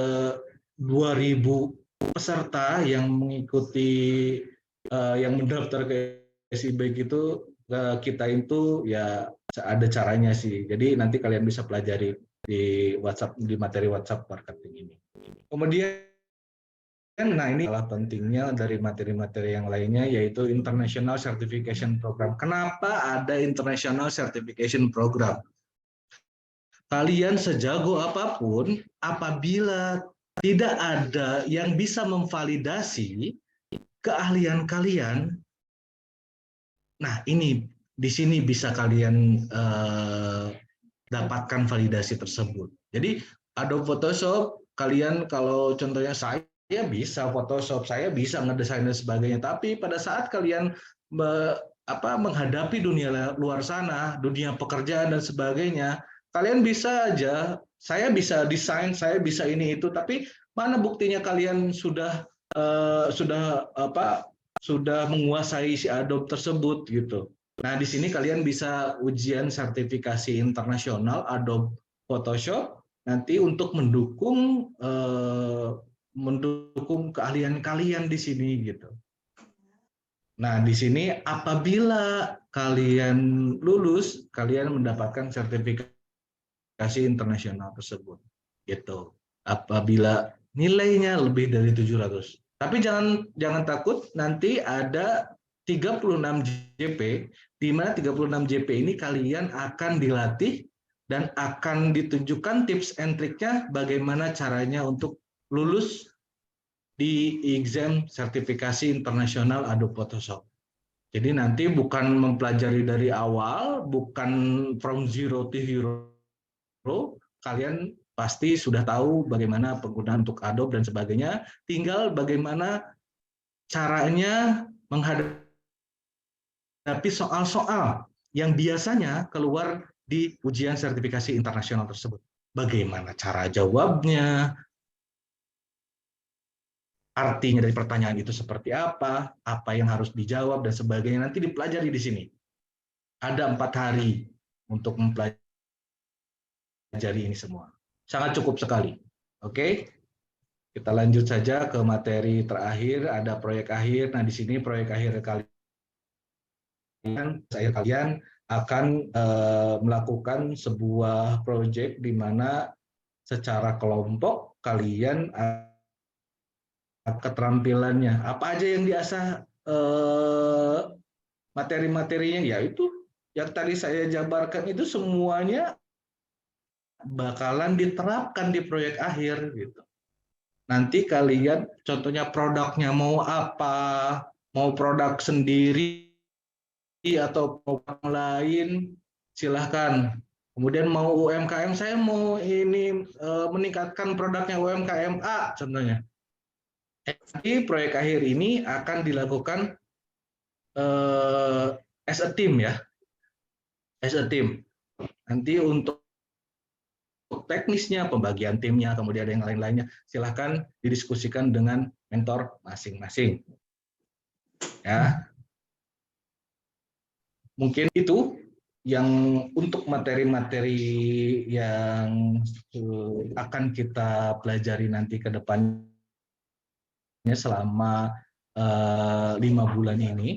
2.000 peserta yang mengikuti yang mendaftar ke SIB gitu. Kita itu ya ada caranya sih. Jadi nanti kalian bisa pelajari di WhatsApp, di materi WhatsApp marketing ini. Kemudian, nah ini adalah pentingnya dari materi-materi yang lainnya, yaitu International Certification Program. Kenapa ada International Certification Program? Kalian sejago apapun, apabila tidak ada yang bisa memvalidasi keahlian kalian, nah ini di sini bisa kalian dapatkan validasi tersebut. Jadi Adobe Photoshop, kalian kalau contohnya saya bisa Photoshop, saya bisa ngedesain dan sebagainya, tapi pada saat kalian menghadapi dunia luar sana, dunia pekerjaan dan sebagainya, kalian bisa aja, saya bisa desain, saya bisa ini itu, tapi mana buktinya kalian sudah menguasai si Adobe tersebut gitu. Nah, di sini kalian bisa ujian sertifikasi internasional Adobe Photoshop nanti untuk mendukung keahlian kalian di sini gitu. Nah, di sini apabila kalian lulus, kalian mendapatkan sertifikasi internasional tersebut gitu. Apabila nilainya lebih dari 700. Tapi jangan takut, nanti ada 36 JP, di mana 36 JP ini kalian akan dilatih dan akan ditunjukkan tips and triknya bagaimana caranya untuk lulus di exam sertifikasi internasional Adobe Photoshop. Jadi nanti bukan mempelajari dari awal, bukan from zero to hero, kalian pasti sudah tahu bagaimana penggunaan untuk Adobe dan sebagainya, tinggal bagaimana caranya menghadapi soal-soal yang biasanya keluar di ujian sertifikasi internasional tersebut. Bagaimana cara jawabnya, artinya dari pertanyaan itu seperti apa yang harus dijawab dan sebagainya, nanti dipelajari di sini. Ada 4 hari untuk mempelajari ini semua. Sangat cukup sekali. Oke, kita lanjut saja ke materi terakhir, ada proyek akhir. Nah, di sini proyek akhir kalian akan melakukan sebuah proyek di mana secara kelompok kalian keterampilannya apa aja yang diasah, materi-materinya, yaitu yang tadi saya jabarkan itu semuanya bakalan diterapkan di proyek akhir gitu. Nanti kalian contohnya produknya mau apa, mau produk sendiri atau produk lain, silahkan. Kemudian mau UMKM, saya mau ini meningkatkan produknya UMKM A contohnya. Jadi proyek akhir ini akan dilakukan as a team ya, as a team. Nanti untuk teknisnya, pembagian timnya, kemudian ada yang lain-lainnya, silahkan didiskusikan dengan mentor masing-masing. Ya, mungkin itu yang untuk materi-materi yang akan kita pelajari nanti ke depannya selama 5 bulan ini,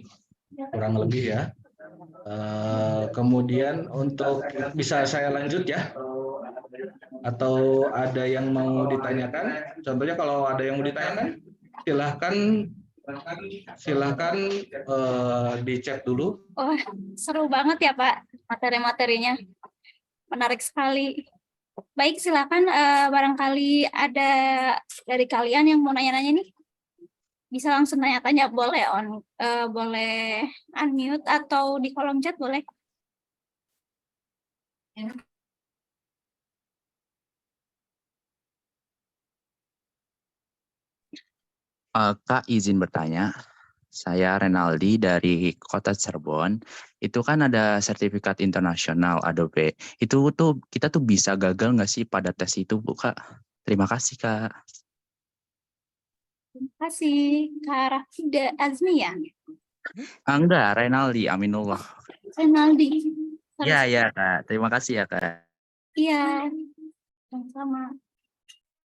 kurang lebih ya. Kemudian untuk bisa saya lanjut ya, atau ada yang mau ditanyakan? Contohnya kalau ada yang mau ditanyakan, silahkan di chat dulu. Oh, seru banget ya Pak materi-materinya. menarik sekali. Baik, silakan barangkali ada dari kalian yang mau nanya-nanya nih. Bisa langsung tanya-tanya, boleh boleh unmute atau di kolom chat boleh. Kak, izin bertanya. Saya Renaldi dari Kota Cirebon. Itu kan ada sertifikat internasional Adobe. Itu tuh kita tuh bisa gagal nggak sih pada tes itu, Bu, Kak? Terima kasih, Kak. Terima kasih, Kak Rafida Azmi ya? Enggak, Renaldi, Aminullah. Renaldi. Iya, ya, Kak. Terima kasih ya, Kak. Iya, sama-sama.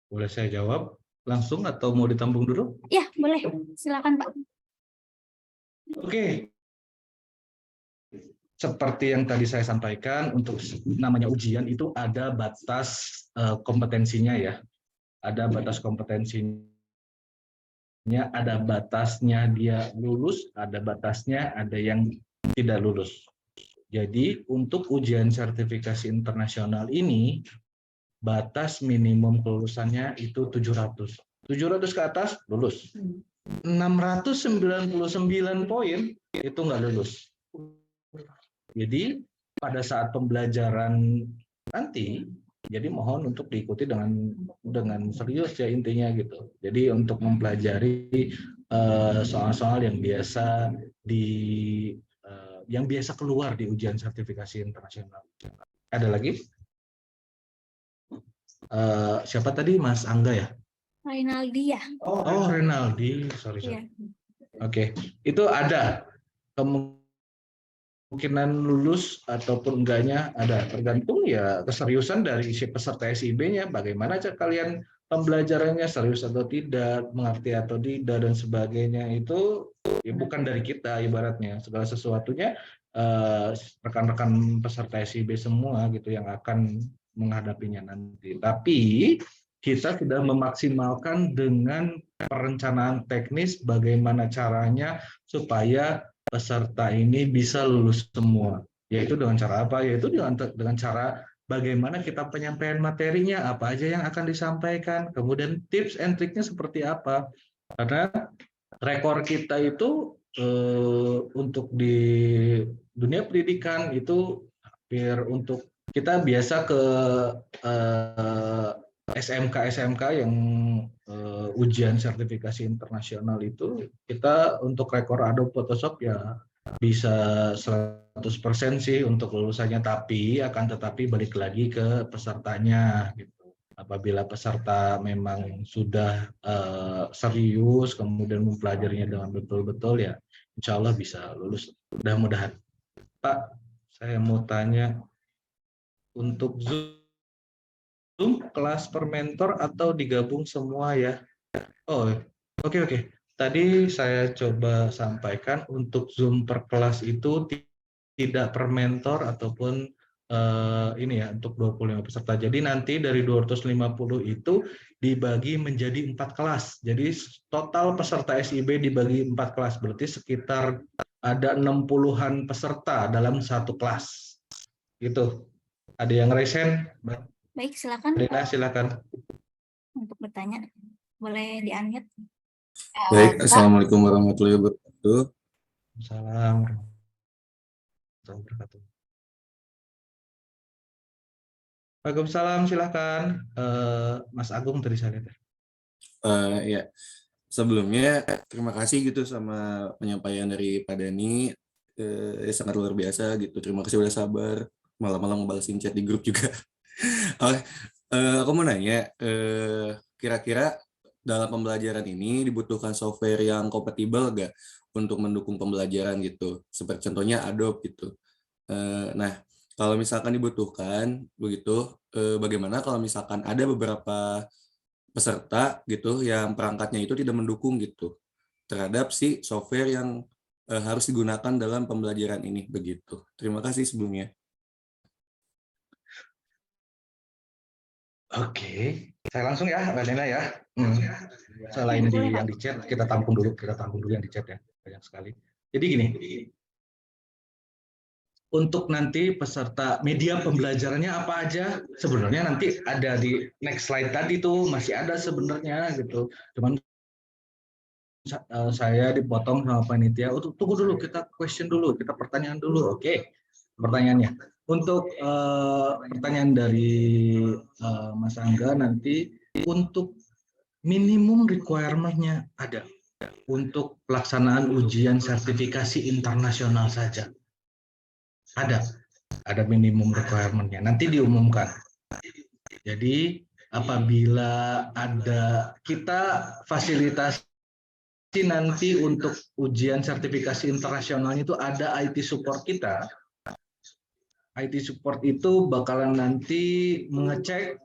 Boleh saya jawab langsung atau mau ditampung dulu? Ya, boleh. Silakan, Pak. Oke. Seperti yang tadi saya sampaikan, untuk namanya ujian itu ada batas kompetensinya ya. Ada batas kompetensinya, ada batasnya dia lulus, ada batasnya ada yang tidak lulus. Jadi untuk ujian sertifikasi internasional ini, batas minimum kelulusannya itu 700. 700 ke atas lulus. 699 poin itu nggak lulus. Jadi pada saat pembelajaran nanti, jadi mohon untuk diikuti dengan serius ya intinya gitu. Jadi untuk mempelajari soal-soal yang biasa yang biasa keluar di ujian sertifikasi internasional. Ada lagi? Siapa tadi, Mas Angga ya? Renaldi ya? Oh, Renaldi, sorry. Iya. Oke, itu ada kemungkinan lulus ataupun enggaknya ada, tergantung ya keseriusan dari si peserta SIB-nya, bagaimana kalian pembelajarannya serius atau tidak, mengerti atau tidak dan sebagainya. Itu ya bukan dari kita ibaratnya, segala sesuatunya rekan-rekan peserta SIB semua gitu yang akan menghadapinya nanti. Tapi kita sudah memaksimalkan dengan perencanaan teknis bagaimana caranya supaya peserta ini bisa lulus semua. Yaitu dengan cara apa? Yaitu dengan cara bagaimana kita penyampaian materinya, apa aja yang akan disampaikan, kemudian tips and triknya seperti apa. Karena rekor kita itu untuk di dunia pendidikan itu hampir untuk kita biasa ke SMK yang ujian sertifikasi internasional itu kita untuk rekor Adobe Photoshop ya bisa 100% sih untuk lulusannya, tapi akan tetapi balik lagi ke pesertanya gitu. Apabila peserta memang sudah serius kemudian mempelajarinya dengan betul-betul ya insya Allah bisa lulus mudah-mudahan. Pak, saya mau tanya, untuk Zoom kelas per mentor atau digabung semua ya? Oh, oke. Tadi saya coba sampaikan untuk Zoom per kelas itu tidak per mentor ataupun ini ya untuk 25 peserta. Jadi nanti dari 250 itu dibagi menjadi 4 kelas. Jadi total peserta SIB dibagi 4 kelas. Berarti sekitar ada 60-an peserta dalam satu kelas. Gitu. Ada yang resen? Baik, silakan. Rina, silakan. Untuk bertanya, boleh di-unmute. Baik, Assalamualaikum warahmatullahi wabarakatuh. Assalamualaikum warahmatullahi wabarakatuh. Waalaikumsalam, silakan. Mas Agung tadi saya lihat. Ya, sebelumnya terima kasih gitu sama penyampaian dari Pak Dani, sangat luar biasa gitu. Terima kasih udah sabar malam-malam ngebalesin chat di grup juga. Aku mau nanya, kira-kira dalam pembelajaran ini dibutuhkan software yang kompatibel nggak untuk mendukung pembelajaran gitu, seperti contohnya Adobe gitu. Nah, kalau misalkan dibutuhkan begitu, bagaimana kalau misalkan ada beberapa peserta gitu yang perangkatnya itu tidak mendukung gitu terhadap si software yang harus digunakan dalam pembelajaran ini begitu. Terima kasih sebelumnya. Oke, saya langsung ya, Mbak Nena ya. Selain yang di chat, kita tampung dulu yang di chat ya, banyak sekali. Jadi gini, untuk nanti peserta media pembelajarannya apa aja, sebenarnya nanti ada di next slide tadi tuh, masih ada sebenarnya gitu. Cuman saya dipotong sama panitia, tunggu dulu, kita question dulu, kita pertanyaan dulu. Oke, pertanyaannya. Untuk pertanyaan dari Mas Angga nanti, untuk minimum requirement-nya ada untuk pelaksanaan ujian sertifikasi internasional saja. Ada minimum requirement-nya, nanti diumumkan. Jadi apabila ada kita fasilitasi nanti untuk ujian sertifikasi internasionalnya itu ada IT support kita. IT support itu bakalan nanti mengecek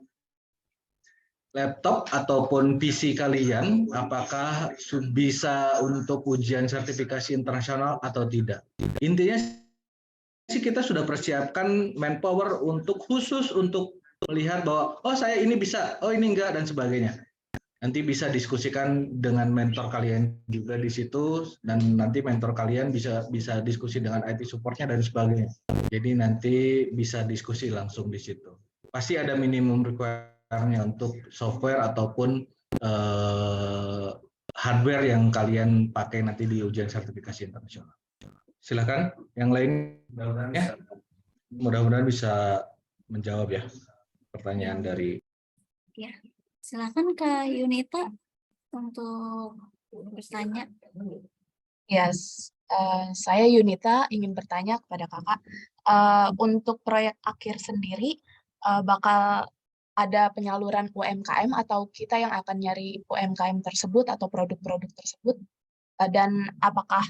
laptop ataupun PC kalian apakah bisa untuk ujian sertifikasi internasional atau tidak. Intinya sih kita sudah persiapkan manpower untuk khusus untuk melihat bahwa oh saya ini bisa, oh ini enggak dan sebagainya. Nanti bisa diskusikan dengan mentor kalian juga di situ dan nanti mentor kalian bisa diskusi dengan IT supportnya dan sebagainya. Jadi nanti bisa diskusi langsung di situ. Pasti ada minimum requirement-nya untuk software ataupun hardware yang kalian pakai nanti di ujian sertifikasi internasional. Silakan yang lain, mudah-mudahan bisa menjawab ya pertanyaan dari. Ya, silakan Kak Yunita untuk bertanya. Yes, saya Yunita ingin bertanya kepada kakak, untuk proyek akhir sendiri bakal ada penyaluran UMKM atau kita yang akan nyari UMKM tersebut atau produk-produk tersebut, dan apakah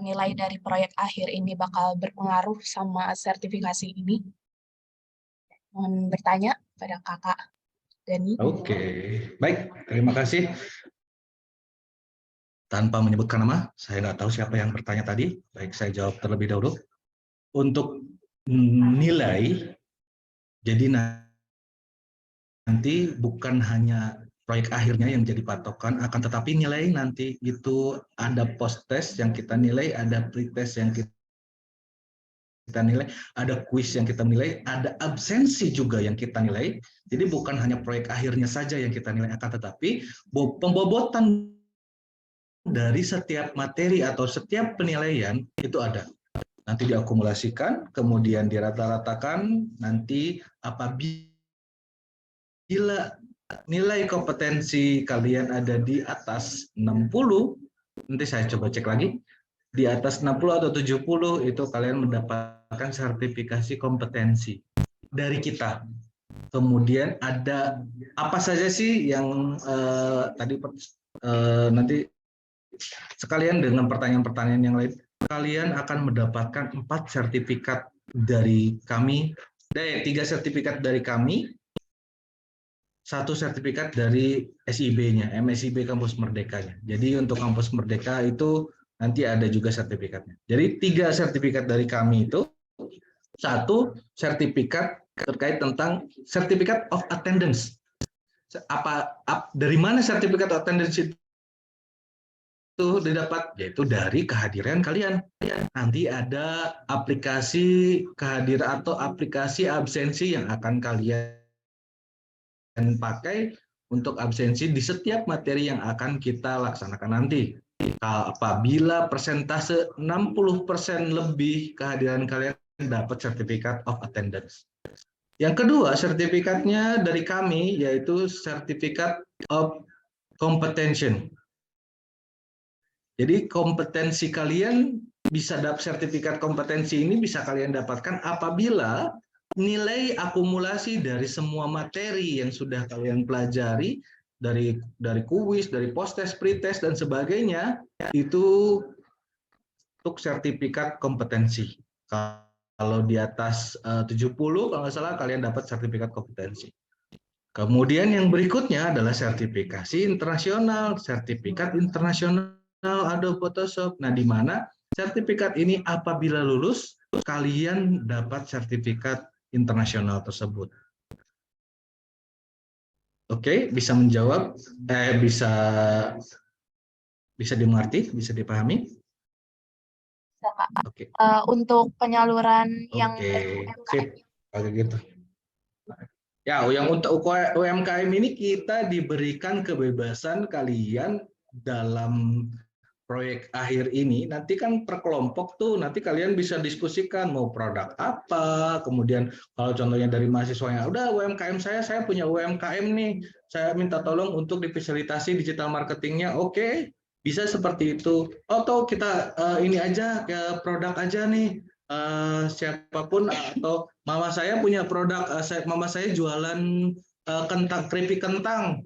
nilai dari proyek akhir ini bakal berpengaruh sama sertifikasi ini? Mohon bertanya pada kakak Dani. Oke, baik, terima kasih. Tanpa menyebutkan nama, saya nggak tahu siapa yang bertanya tadi. Baik, saya jawab terlebih dahulu. Untuk nilai, jadi nanti bukan hanya proyek akhirnya yang jadi patokan, akan tetapi nilai nanti itu ada post test yang kita nilai, ada pre-test yang kita nilai, ada quiz yang kita nilai, ada absensi juga yang kita nilai. Jadi bukan hanya proyek akhirnya saja yang kita nilai, akan tetapi pembobotan dari setiap materi atau setiap penilaian itu ada. Nanti diakumulasikan, kemudian dirata-ratakan, nanti apabila nilai kompetensi kalian ada di atas 60, nanti saya coba cek lagi, di atas 60 atau 70 itu kalian mendapatkan sertifikasi kompetensi dari kita. Kemudian ada apa saja sih yang tadi nanti sekalian dengan pertanyaan-pertanyaan yang lain, kalian akan mendapatkan 4 sertifikat dari kami, 3 sertifikat dari kami, 1 sertifikat dari SIB-nya, MSIB Kampus Merdekanya. Jadi untuk Kampus Merdeka itu nanti ada juga sertifikatnya. Jadi 3 sertifikat dari kami itu, 1 sertifikat terkait tentang Certificate of Attendance. Dari mana sertifikat of attendance itu didapat? Yaitu dari kehadiran kalian. Nanti ada aplikasi kehadiran atau aplikasi absensi yang akan kalian pakai untuk absensi di setiap materi yang akan kita laksanakan nanti. Apabila persentase 60% lebih kehadiran kalian dapat Certificate of Attendance. Yang kedua, sertifikatnya dari kami yaitu Certificate of Competency. Jadi kompetensi kalian bisa dapat sertifikat kompetensi ini bisa kalian dapatkan apabila nilai akumulasi dari semua materi yang sudah kalian pelajari dari kuis, dari post-test, pre-test dan sebagainya itu untuk sertifikat kompetensi. Kalau di atas 70 kalau nggak salah kalian dapat sertifikat kompetensi. Kemudian yang berikutnya adalah sertifikasi internasional, sertifikat internasional Adobe Photoshop. Nah, di mana sertifikat ini apabila lulus kalian dapat sertifikat internasional tersebut. Oke, bisa menjawab, bisa dimengerti, bisa dipahami? Bisa, Kak. Oke. Untuk penyaluran yang dari Oke, UMKM. sip. Kayak gitu. Ya, yang untuk UMKM ini kita diberikan kebebasan kalian dalam proyek akhir ini. Nanti kan per kelompok tuh, nanti kalian bisa diskusikan mau produk apa. Kemudian kalau contohnya dari mahasiswanya, udah UMKM saya punya UMKM nih. Saya minta tolong untuk difasilitasi digital marketingnya. Oke, bisa seperti itu. Atau kita ini aja ke produk aja nih. Siapapun atau mama saya punya produk, mama saya jualan kentang, keripik kentang.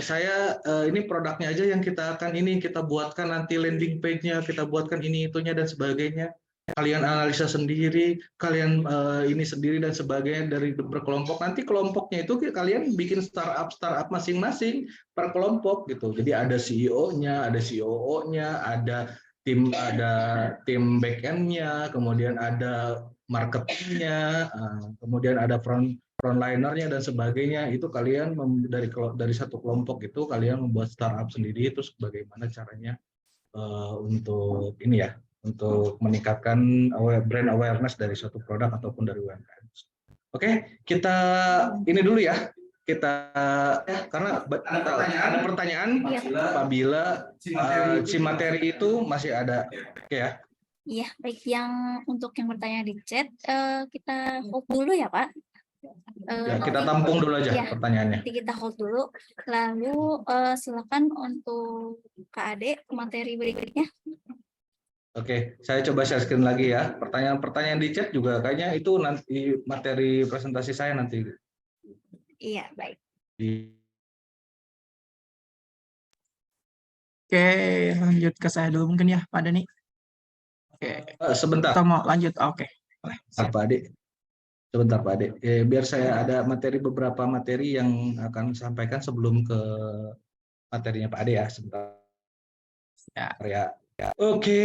Saya ini produknya aja yang kita akan ini kita buatkan nanti landing page-nya, kita buatkan ini itunya dan sebagainya. Kalian analisa sendiri, kalian ini sendiri dan sebagainya dari berkelompok. Nanti kelompoknya itu kalian bikin startup masing-masing per kelompok gitu. Jadi ada CEO-nya, ada COO-nya, ada tim back-end-nya, kemudian ada marketingnya, kemudian ada frontlinernya dan sebagainya. Itu kalian dari satu kelompok itu kalian membuat startup sendiri. Terus bagaimana caranya untuk ini ya, untuk meningkatkan brand awareness dari suatu produk ataupun dari UMKM. Oke, kita ini dulu ya. Kita karena ada pertanyaan apabila materi itu masih ada. Oke ya. Iya, baik, yang untuk yang bertanya di chat kita hold dulu ya, Pak. Ya, kita tampung dulu aja ya, pertanyaannya. nanti kita hold dulu. Lalu silakan untuk Kak Ade materi berikutnya. Oke, saya coba share screen lagi ya. Pertanyaan-pertanyaan di chat juga kayaknya itu nanti materi presentasi saya nanti. Iya, baik. Oke, lanjut ke saya dulu mungkin ya, Pak Dani. Oke. Sebentar. Atau mau lanjut? Oke. Pak Ade. Sebentar Pak Ade. Biar saya ada beberapa materi yang akan sampaikan sebelum ke materinya Pak Ade ya. Sebentar. Ya. Oke.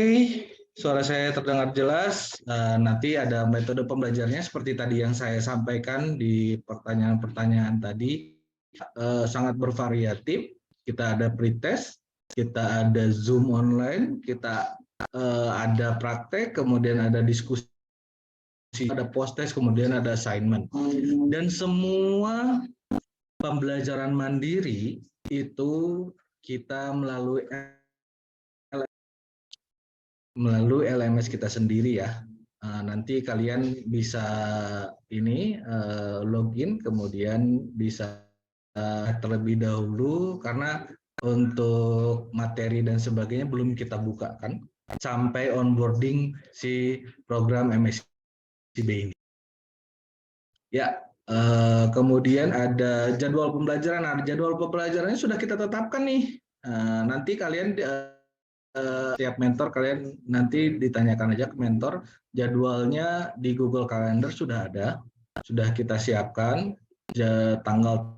Suara saya terdengar jelas. Nanti ada metode pembelajarannya seperti tadi yang saya sampaikan di pertanyaan-pertanyaan tadi. Sangat bervariatif. Kita ada pretest, kita ada Zoom online, kita ada praktek, kemudian ada diskusi, ada post-test, kemudian ada assignment. Dan semua pembelajaran mandiri itu kita melalui LMS kita sendiri ya. Nanti kalian bisa ini login, kemudian bisa terlebih dahulu karena untuk materi dan sebagainya belum kita bukakan sampai onboarding si program MSIB ini. Ya, kemudian ada jadwal pembelajaran. Nah, jadwal pembelajarannya sudah kita tetapkan nih. Nanti kalian setiap mentor kalian nanti ditanyakan aja ke mentor, jadwalnya di Google Calendar sudah ada, sudah kita siapkan, tanggal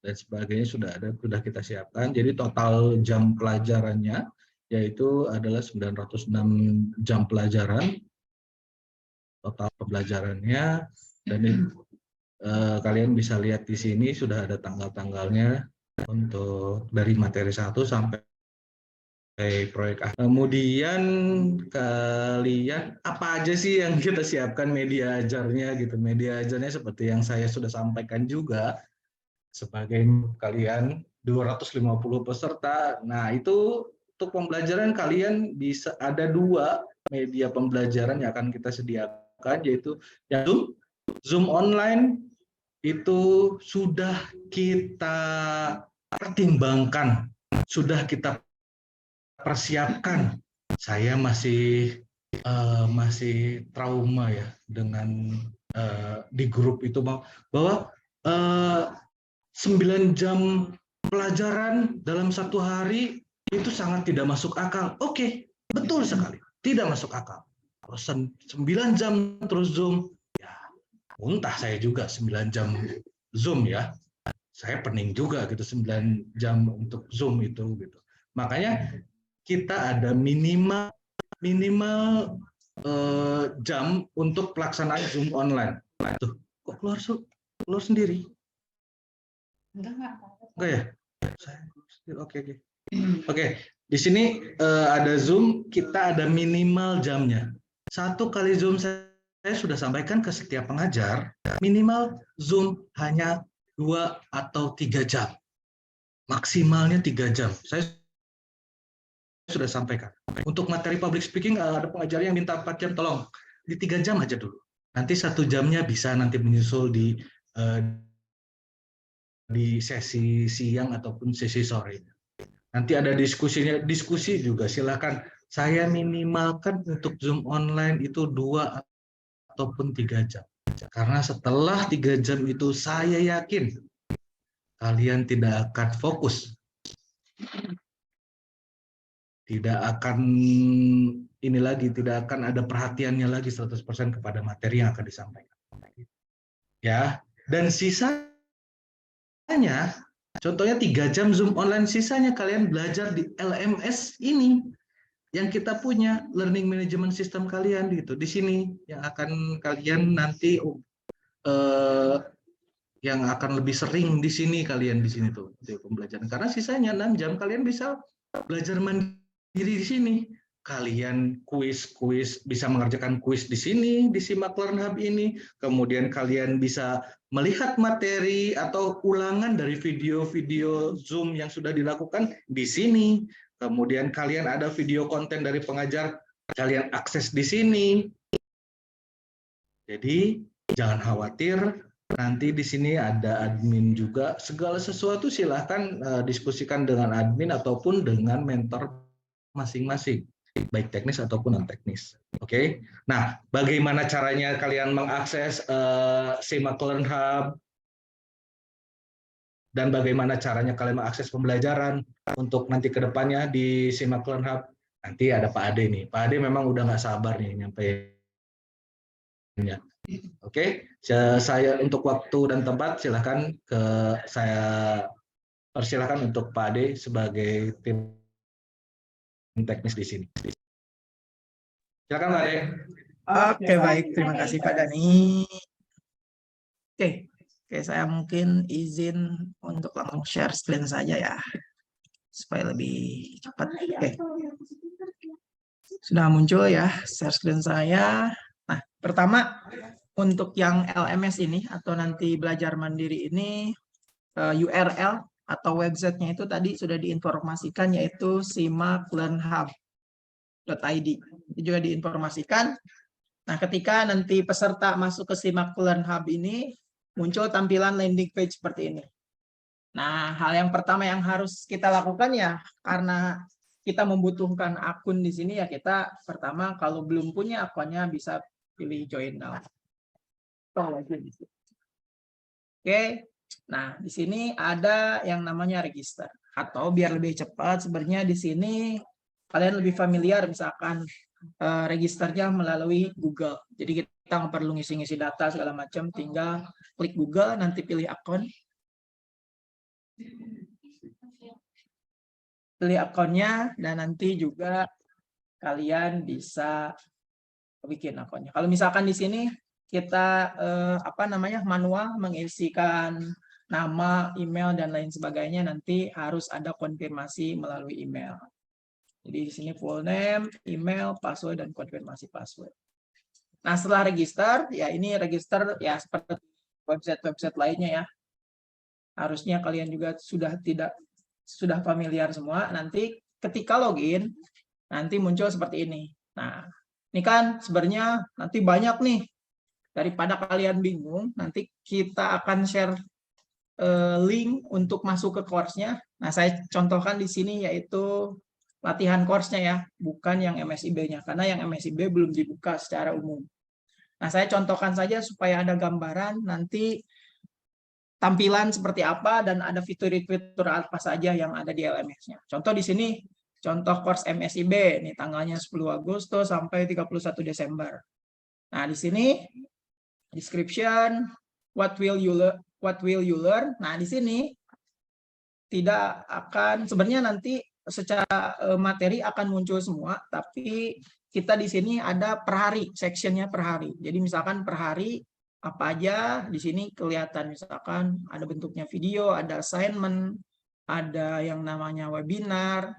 dan sebagainya sudah kita siapkan. Jadi total jam pelajarannya yaitu adalah 906 jam pelajaran total pembelajarannya, dan kalian bisa lihat di sini sudah ada tanggal-tanggalnya untuk dari materi 1 sampai proyek akhir. Kemudian kalian apa aja sih yang kita siapkan media ajarnya gitu. Media ajarnya seperti yang saya sudah sampaikan juga sebagai kalian 250 peserta. Nah, itu untuk pembelajaran kalian bisa ada 2 media pembelajaran yang akan kita sediakan, yaitu yang Zoom online itu sudah kita pertimbangkan, sudah kita persiapkan. Saya masih trauma ya dengan di grup itu bahwa 9 jam pelajaran dalam 1 hari itu sangat tidak masuk akal. Oke, betul sekali, tidak masuk akal. Kalau 9 jam terus Zoom, ya muntah saya juga 9 jam Zoom ya. Saya pening juga gitu 9 jam untuk Zoom itu gitu. Makanya kita ada minimal jam untuk pelaksanaan Zoom online. Tuh, kok keluar sendiri? Enggak ya? Oke. Di sini ada Zoom, kita ada minimal jamnya. 1 kali Zoom saya sudah sampaikan ke setiap pengajar, minimal Zoom hanya 2 atau 3 jam. Maksimalnya 3 jam. Saya sudah sampaikan. Untuk materi public speaking, ada pengajar yang minta 4 jam, tolong di 3 jam aja dulu. Nanti 1 jamnya bisa nanti menyusul di sesi siang ataupun sesi sore. Nanti ada diskusi juga, silakan. Saya minimalkan untuk Zoom online itu 2 ataupun 3 jam. Karena setelah 3 jam itu saya yakin kalian tidak akan fokus. Tidak akan tidak akan ada perhatiannya lagi 100% kepada materi yang akan disampaikan. Ya, dan sisanya, contohnya 3 jam Zoom online, sisanya kalian belajar di LMS ini yang kita punya, learning management system kalian gitu. Di sini yang akan kalian nanti yang akan lebih sering di sini kalian di sini tuh di pembelajaran. Karena sisanya 6 jam kalian bisa belajar mandiri di sini. Kalian kuis bisa mengerjakan kuis di sini, di Simak Learn Hub ini. Kemudian kalian bisa melihat materi atau ulangan dari video-video Zoom yang sudah dilakukan di sini. Kemudian kalian ada video konten dari pengajar, kalian akses di sini. Jadi jangan khawatir, nanti di sini ada admin juga. Segala sesuatu silahkan diskusikan dengan admin ataupun dengan mentor masing-masing, baik teknis ataupun non teknis. Oke. Nah, bagaimana caranya kalian mengakses Simak Learn Hub dan bagaimana caranya kalian mengakses pembelajaran untuk nanti ke depannya di Simak Learn Hub? Nanti ada Pak Ade nih. Pak Ade memang udah nggak sabar nih nyampeinnya. Oke, saya untuk waktu dan tempat silahkan saya persilahkan untuk Pak Ade sebagai tim teknis di sini. Silakan Pak Ade. Oke, baik. Terima kasih Pak Dani. Oke, saya mungkin izin untuk langsung share screen saja ya, supaya lebih cepat. Oke. Sudah muncul ya share screen saya. Nah, pertama untuk yang LMS ini atau nanti belajar mandiri ini, URL atau websitenya itu tadi sudah diinformasikan, yaitu simaklearnhub.id. Itu juga diinformasikan. Nah, ketika nanti peserta masuk ke Simak Learn Hub ini, muncul tampilan landing page seperti ini. Nah, hal yang pertama yang harus kita lakukan ya, karena kita membutuhkan akun di sini ya, kita pertama kalau belum punya akunnya bisa pilih join now. Oke. Nah, di sini ada yang namanya register. Atau biar lebih cepat, sebenarnya di sini kalian lebih familiar misalkan registernya melalui Google. Jadi kita nggak perlu ngisi-ngisi data segala macam, tinggal klik Google, nanti pilih akun. Pilih akunnya, dan nanti juga kalian bisa bikin akunnya. Kalau misalkan di sini kita manual mengisikan nama, email dan lain sebagainya, nanti harus ada konfirmasi melalui email. Jadi di sini full name, email, password dan konfirmasi password. Nah, setelah register, ya ini register ya seperti website-website lainnya ya. Harusnya kalian juga sudah familiar semua. Nanti ketika login, nanti muncul seperti ini. Nah, ini kan sebenarnya nanti banyak nih. Daripada kalian bingung, nanti kita akan share link untuk masuk ke course-nya. Nah, saya contohkan di sini yaitu latihan course-nya ya, bukan yang MSIB-nya. Karena yang MSIB belum dibuka secara umum. Nah, saya contohkan saja supaya ada gambaran nanti tampilan seperti apa dan ada fitur-fitur apa saja yang ada di LMS-nya. Contoh di sini, contoh course MSIB, ini tanggalnya 10 Agustus sampai 31 Desember. Nah, di sini description, what will you learn. Nah, di sini tidak akan, sebenarnya nanti secara materi akan muncul semua, tapi kita di sini ada per hari, sectionnya per hari. Jadi misalkan per hari apa aja di sini kelihatan, misalkan ada bentuknya video, ada assignment, ada yang namanya webinar,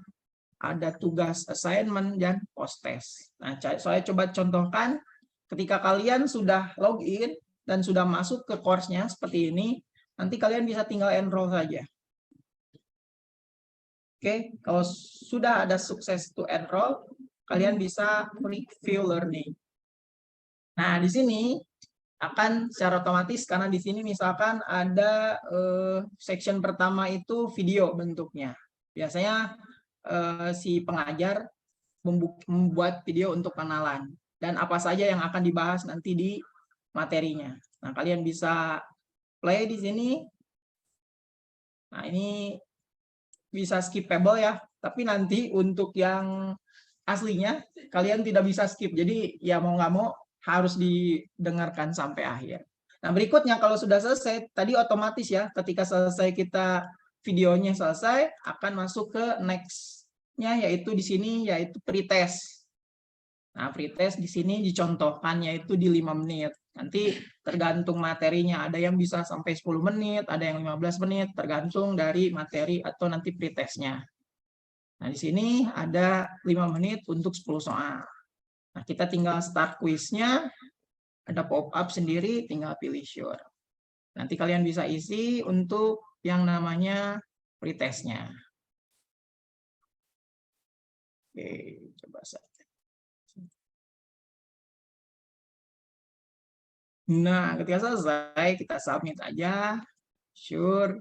ada tugas assignment dan post test. Nah, saya coba contohkan ketika kalian sudah login dan sudah masuk ke course-nya seperti ini, nanti kalian bisa tinggal enroll saja. Oke, kalau sudah ada sukses to enroll, kalian bisa review learning. Nah, di sini akan secara otomatis karena di sini misalkan ada section pertama itu video bentuknya. Biasanya si pengajar membuat video untuk kenalan dan apa saja yang akan dibahas nanti di materinya. Nah, kalian bisa play di sini. Nah, ini bisa skippable ya, tapi nanti untuk yang aslinya kalian tidak bisa skip. Jadi ya mau nggak mau harus didengarkan sampai akhir. Nah, berikutnya kalau sudah selesai, tadi otomatis ya, ketika selesai kita videonya selesai, akan masuk ke next-nya, yaitu di sini, yaitu pretest. Nah, pretest di sini dicontohkan, yaitu di 5 menit. Nanti tergantung materinya, ada yang bisa sampai 10 menit, ada yang 15 menit, tergantung dari materi atau nanti pretestnya. Nah, di sini ada 5 menit untuk 10 soal. Nah, kita tinggal start kuisnya, ada pop-up sendiri, tinggal pilih sure. Nanti kalian bisa isi untuk yang namanya pretestnya. Oke, coba saja. Nah, ketika selesai, kita submit aja, sure.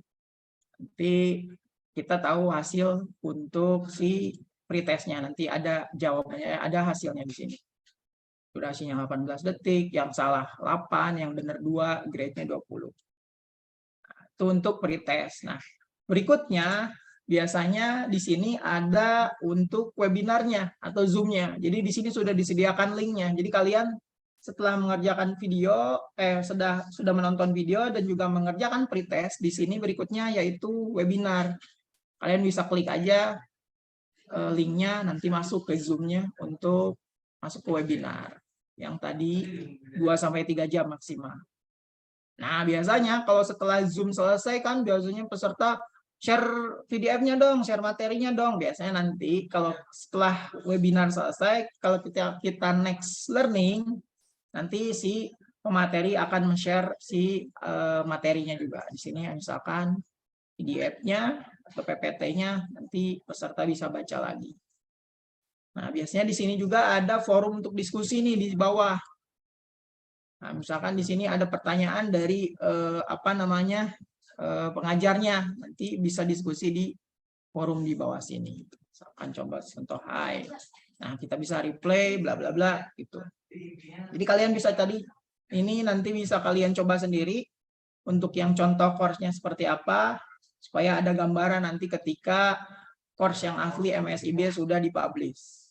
Nanti kita tahu hasil untuk si pretestnya. Nanti ada jawabannya, ada hasilnya di sini. Durasinya 18 detik, yang salah 8, yang benar 2, grade-nya 20. Nah, itu untuk pretest. Nah, berikutnya biasanya di sini ada untuk webinarnya atau Zoom-nya. Jadi di sini sudah disediakan link-nya. Jadi kalian setelah mengerjakan video, sudah menonton video dan juga mengerjakan pretest, di sini berikutnya yaitu webinar. Kalian bisa klik aja link-nya, nanti masuk ke Zoom-nya untuk masuk ke webinar. Yang tadi 2-3 jam maksimal. Nah, biasanya kalau setelah Zoom selesai kan biasanya peserta share PDF-nya dong, share materinya dong. Biasanya nanti kalau setelah webinar selesai, kalau kita next learning, nanti si pemateri akan men-share si materinya juga. Di sini misalkan PDF-nya atau PPT-nya, nanti peserta bisa baca lagi. Nah, biasanya di sini juga ada forum untuk diskusi nih di bawah. Nah, misalkan di sini ada pertanyaan dari pengajarnya, nanti bisa diskusi di forum di bawah sini. Misalkan coba contoh hai. Nah, kita bisa replay bla bla bla gitu. Jadi kalian bisa ini nanti bisa kalian coba sendiri untuk yang contoh course-nya seperti apa supaya ada gambaran nanti ketika course yang asli MSIB sudah dipublish.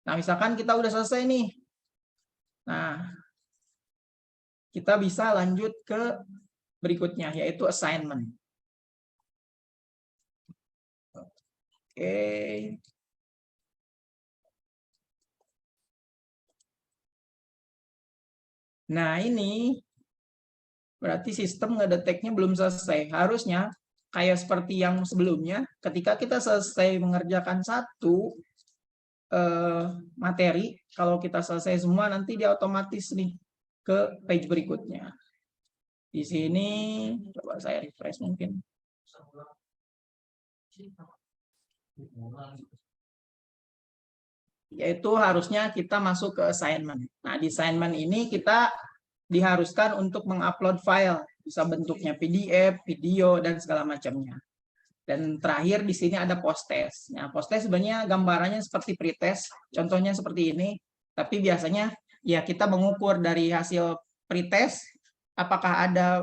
Nah, misalkan kita udah selesai nih. Nah, kita bisa lanjut ke berikutnya, yaitu assignment. Oke. Nah, ini berarti sistem ngedeteknya belum selesai. Harusnya kayak seperti yang sebelumnya, ketika kita selesai mengerjakan satu materi, kalau kita selesai semua nanti dia otomatis nih ke page berikutnya. Di sini coba saya refresh mungkin. Yaitu harusnya kita masuk ke assignment. Nah, di assignment ini kita diharuskan untuk mengupload file, bisa bentuknya PDF, video dan segala macamnya. Dan terakhir di sini ada post test. Nah, post test sebenarnya gambarannya seperti pretest, contohnya seperti ini. Tapi biasanya ya kita mengukur dari hasil pretest apakah ada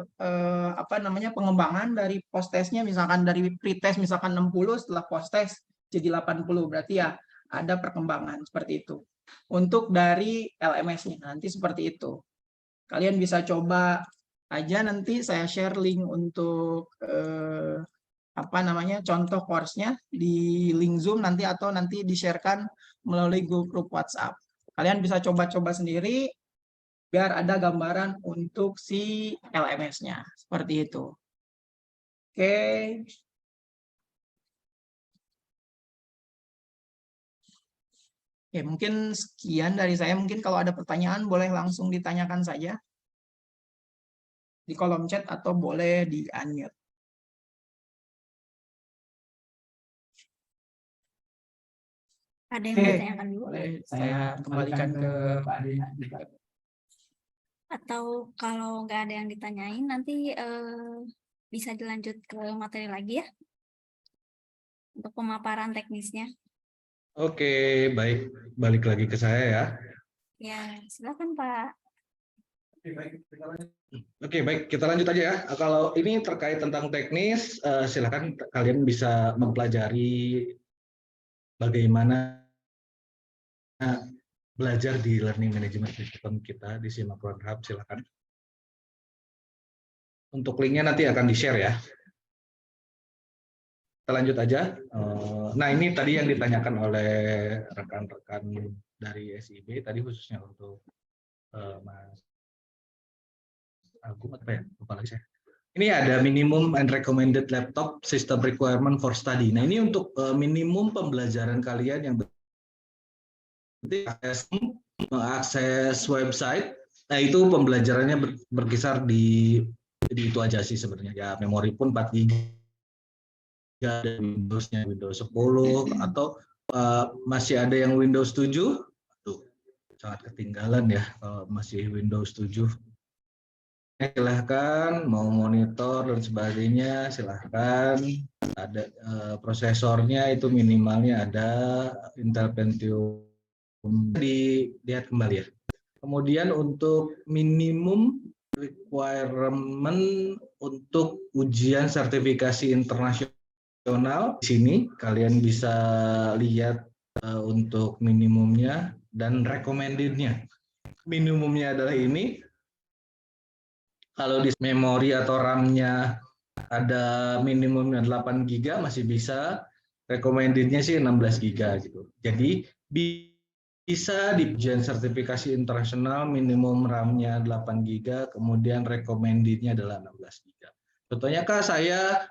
pengembangan dari post testnya, misalkan dari pretest misalkan 60, setelah post test jadi 80, berarti ya ada perkembangan seperti itu. Untuk dari LMS-nya nanti seperti itu. Kalian bisa coba aja, nanti saya share link untuk contoh course-nya di link Zoom nanti atau nanti di-sharekan melalui grup WhatsApp. Kalian bisa coba-coba sendiri biar ada gambaran untuk si LMS-nya. Seperti itu. Oke. Oke, mungkin sekian dari saya. Mungkin kalau ada pertanyaan boleh langsung ditanyakan saja di kolom chat atau boleh di unmute. Ada yang Oke, mau ditanyakan dulu? boleh saya kembalikan ke Pak Dena. Atau kalau nggak ada yang ditanyain, nanti bisa dilanjut ke materi lagi ya? Untuk pemaparan teknisnya. Oke, baik. Balik lagi ke saya ya. Ya, silakan Pak. Oke, baik. Kita lanjut aja ya. Kalau ini terkait tentang teknis, silakan kalian bisa mempelajari bagaimana belajar di Learning Management System kita di Simakron Hub. Silakan. Untuk linknya nanti akan di-share ya. Kita lanjut aja. Nah, ini tadi yang ditanyakan oleh rekan-rekan dari SIB, tadi khususnya untuk Mas Agung, apa ya? Lupa lagi saya. Ini ada minimum and recommended laptop system requirement for study. Nah, ini untuk minimum pembelajaran kalian yang mengakses website. Nah, itu pembelajarannya berkisar di itu aja sih sebenarnya. Ya, memori pun 4 GB. Ada Windows-nya Windows 10 atau masih ada yang Windows 7. Tuh, sangat ketinggalan ya kalau masih Windows 7. Silahkan mau monitor dan sebagainya, silahkan. Ada prosesornya itu minimalnya ada Intel Pentium. Dilihat kembali ya. Kemudian untuk minimum requirement untuk ujian sertifikasi internasional, di sini kalian bisa lihat untuk minimumnya dan recommended-nya. Minimumnya adalah ini. Kalau di memori atau RAM-nya ada minimumnya 8 GB masih bisa, recommended-nya sih 16 GB gitu. Jadi bisa di ujian sertifikasi internasional minimum RAM-nya 8 GB, kemudian recommended-nya adalah 16 GB. Contohnya Kak, saya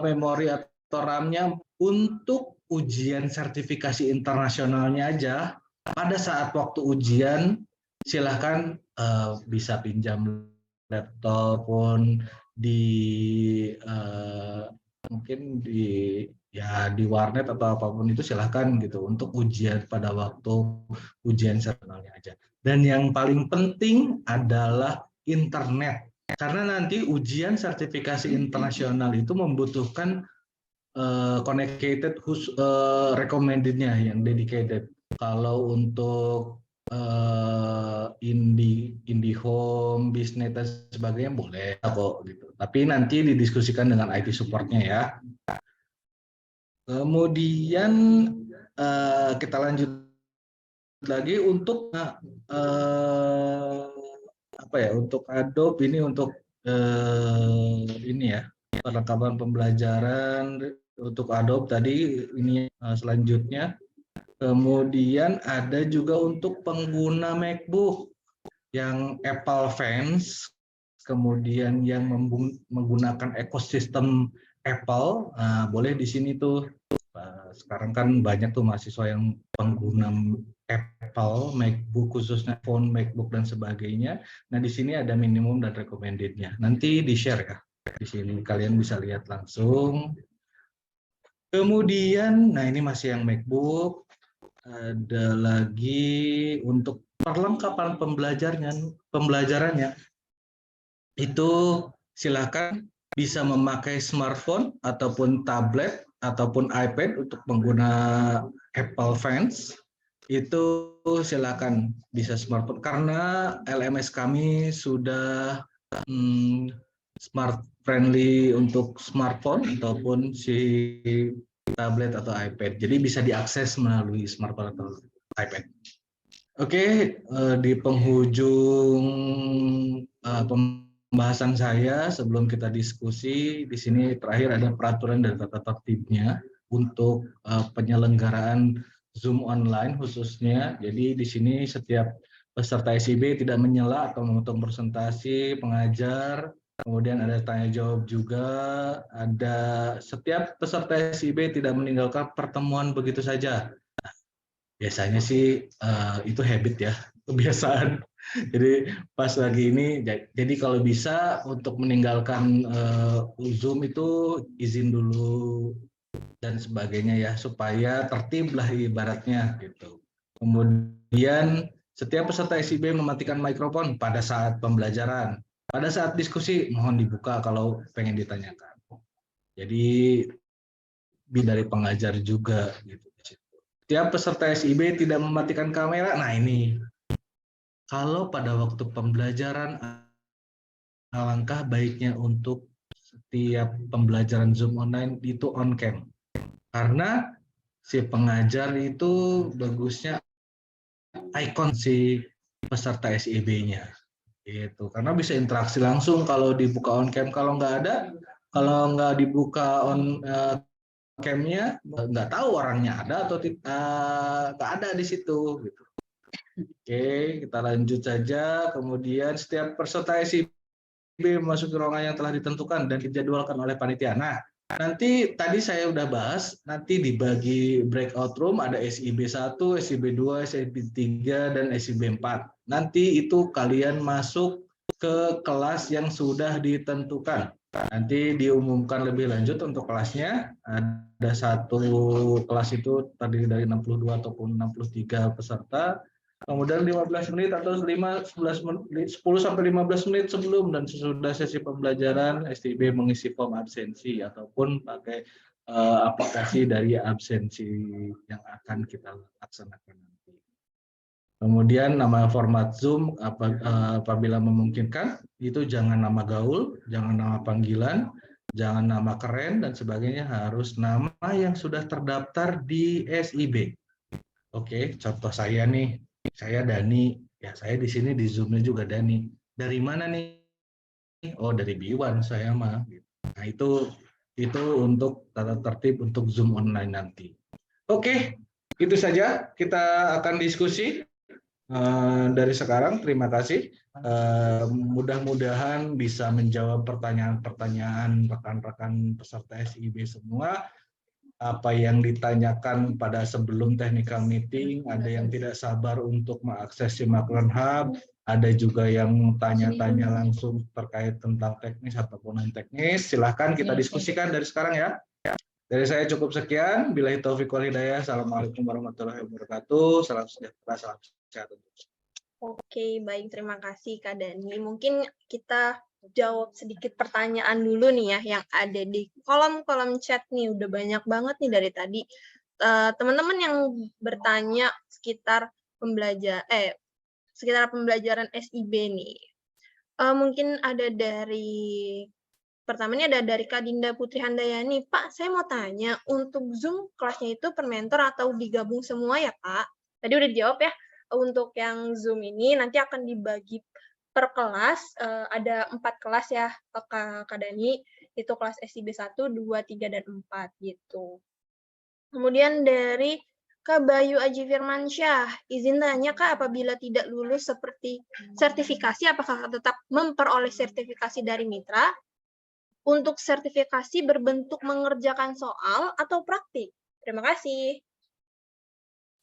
memori atau RAM-nya untuk ujian sertifikasi internasionalnya aja, pada saat waktu ujian silahkan bisa pinjam laptop pun di mungkin di warnet atau apapun itu silahkan gitu untuk ujian pada waktu ujian sertifikasinya aja. Dan yang paling penting adalah internet, karena nanti ujian sertifikasi internasional itu membutuhkan connected recommended-nya yang dedicated. Kalau untuk IndiHome, Bisnet dan sebagainya boleh kok gitu. Tapi nanti didiskusikan dengan IT support-nya ya. Kemudian kita lanjut lagi untuk apa ya? Untuk Adobe ini untuk ini ya, perlengkapan pembelajaran untuk Adobe tadi ini selanjutnya. Kemudian ada juga untuk pengguna MacBook yang Apple fans, kemudian yang menggunakan ekosistem Apple, nah, boleh di sini tuh. Sekarang kan banyak tuh mahasiswa yang pengguna Apple, MacBook khususnya phone, MacBook dan sebagainya. Nah di sini ada minimum dan recommended-nya. Nanti di-share ya. Di sini kalian bisa lihat langsung. Kemudian, nah ini masih yang MacBook. Ada lagi untuk perlengkapan pembelajarannya itu silakan bisa memakai smartphone ataupun tablet ataupun iPad untuk pengguna Apple fans. Itu silakan bisa smartphone karena LMS kami sudah smart friendly untuk smartphone ataupun si tablet atau iPad. Jadi bisa diakses melalui smartphone atau iPad. Oke, di penghujung pembahasan saya sebelum kita diskusi, di sini terakhir ada peraturan dan tata tertibnya untuk penyelenggaraan Zoom online khususnya. Jadi di sini setiap peserta SIB tidak menyela atau memotong presentasi pengajar. Kemudian ada tanya jawab juga, ada setiap peserta SIB tidak meninggalkan pertemuan begitu saja. Biasanya sih itu habit ya, kebiasaan. Jadi pas lagi ini, jadi kalau bisa untuk meninggalkan Zoom itu izin dulu dan sebagainya ya, supaya tertib lah ibaratnya gitu. Kemudian setiap peserta SIB mematikan mikrofon pada saat pembelajaran. Pada saat diskusi mohon dibuka kalau pengen ditanyakan. Jadi dari pengajar juga gitu. Setiap peserta SIB tidak mematikan kamera. Nah ini, kalau pada waktu pembelajaran alangkah baiknya untuk setiap pembelajaran Zoom online itu on cam. Karena si pengajar itu bagusnya ikon si peserta SIB-nya. Gitu. Karena bisa interaksi langsung kalau dibuka on cam. Kalau nggak dibuka on cam-nya, nggak tahu orangnya ada atau nggak ada di situ. Gitu. Oke, kita lanjut saja. Kemudian setiap peserta SIB memasuki ruangan yang telah ditentukan dan dijadwalkan oleh panitia. Nah, nanti tadi saya udah bahas, nanti dibagi breakout room, ada SIB 1, SIB 2, SIB 3, dan SIB 4. Nanti itu kalian masuk ke kelas yang sudah ditentukan. Nanti diumumkan lebih lanjut untuk kelasnya. Ada satu kelas itu terdiri dari 62 ataupun 63 peserta. Kemudian 15 menit atau 10 sampai 15 menit sebelum dan sesudah sesi pembelajaran STB mengisi form absensi ataupun pakai aplikasi dari absensi yang akan kita laksanakan nanti. Kemudian nama format Zoom apabila memungkinkan itu jangan nama gaul, jangan nama panggilan, jangan nama keren dan sebagainya, harus nama yang sudah terdaftar di SIB. Oke, contoh saya nih. Saya Dani, ya saya di sini di Zoom-nya juga Dani. Dari mana nih? Oh dari B1 saya mah. Nah itu untuk tata tertib untuk Zoom online nanti. Oke, itu saja kita akan diskusi dari sekarang. Terima kasih. Mudah-mudahan bisa menjawab pertanyaan-pertanyaan rekan-rekan peserta SIB semua. Apa yang ditanyakan pada sebelum technical meeting, ada yang tidak sabar untuk mengakses Simakron Hub, ada juga yang tanya-tanya langsung terkait tentang teknis ataupun non-teknis. Silahkan kita diskusikan dari sekarang ya. Dari saya cukup sekian. Billahi taufiq wal hidayah. Assalamualaikum warahmatullahi wabarakatuh. Salam sejahtera, salam sehat. Oke, baik. Terima kasih Kak Dani. Mungkin kita jawab sedikit pertanyaan dulu nih ya yang ada di kolom-kolom chat nih, udah banyak banget nih dari tadi teman-teman yang bertanya sekitar pembelajaran SIB nih. Mungkin ada pertama ini ada dari Kak Dinda Putri Handayani. Pak, saya mau tanya, untuk Zoom kelasnya itu per mentor atau digabung semua ya Pak? Tadi udah dijawab ya. Untuk yang Zoom ini nanti akan dibagi per kelas, ada 4 kelas ya Kak Dani, itu kelas SIB 1, 2, 3, dan 4 gitu. Kemudian dari Kak Bayu Aji Firmansyah, izin tanya Kak, apabila tidak lulus seperti sertifikasi, apakah tetap memperoleh sertifikasi dari mitra? Untuk sertifikasi berbentuk mengerjakan soal atau praktik? Terima kasih.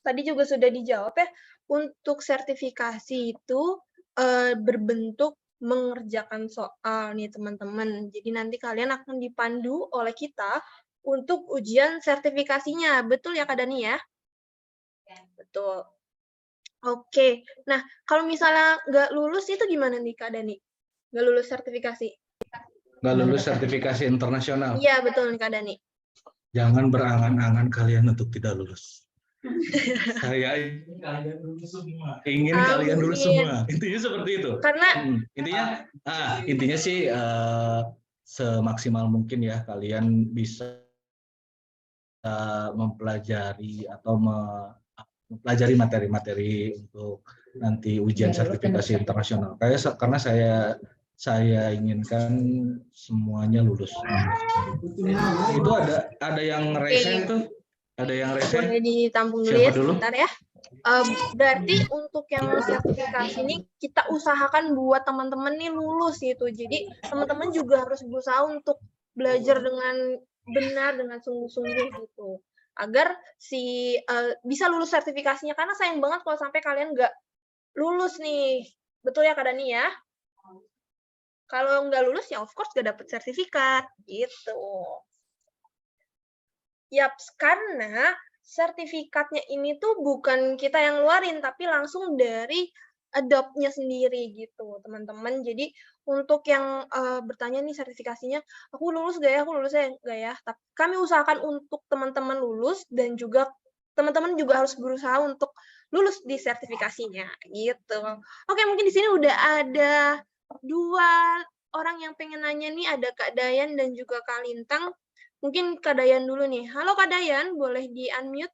Tadi juga sudah dijawab ya, untuk sertifikasi itu berbentuk mengerjakan soal nih teman-teman. Jadi nanti kalian akan dipandu oleh kita untuk ujian sertifikasinya. Betul ya Kak Dani ya? Betul. Oke. Nah, kalau misalnya nggak lulus itu gimana nih Kak Dani? Nggak lulus sertifikasi? Nggak lulus sertifikasi internasional. Iya, betul nih Kak Dani. Jangan berangan-angan kalian untuk tidak lulus. Saya ingin kalian lulus semua. Intinya seperti itu. Karena intinya sih semaksimal mungkin ya kalian bisa mempelajari atau mempelajari materi-materi untuk nanti ujian sertifikasi internasional. Karena saya inginkan semuanya lulus. Itu ada yang resen tuh. Ada yang resen? Boleh ditampung dulu ya sebentar ya. Berarti untuk yang sertifikasi ini kita usahakan buat teman-teman nih lulus gitu. Jadi teman-teman juga harus berusaha untuk belajar dengan benar, dengan sungguh-sungguh gitu. agar bisa lulus sertifikasinya, karena sayang banget kalau sampai kalian nggak lulus nih. Betul ya Kak Dani ya? Kalau nggak lulus ya of course nggak dapet sertifikat gitu. Yaps, karena sertifikatnya ini tuh bukan kita yang ngeluarin, tapi langsung dari Adopt-nya sendiri gitu, teman-teman. Jadi untuk yang bertanya nih sertifikasinya, aku lulus nggak ya, aku lulus nggak ya? Tapi kami usahakan untuk teman-teman lulus, dan juga teman-teman juga harus berusaha untuk lulus di sertifikasinya gitu. Oke, mungkin di sini udah ada 2 orang yang pengen nanya nih, ada Kak Dayan dan juga Kak Lintang. Mungkin Kak Dayan dulu nih. Halo Kak Dayan, boleh di-unmute?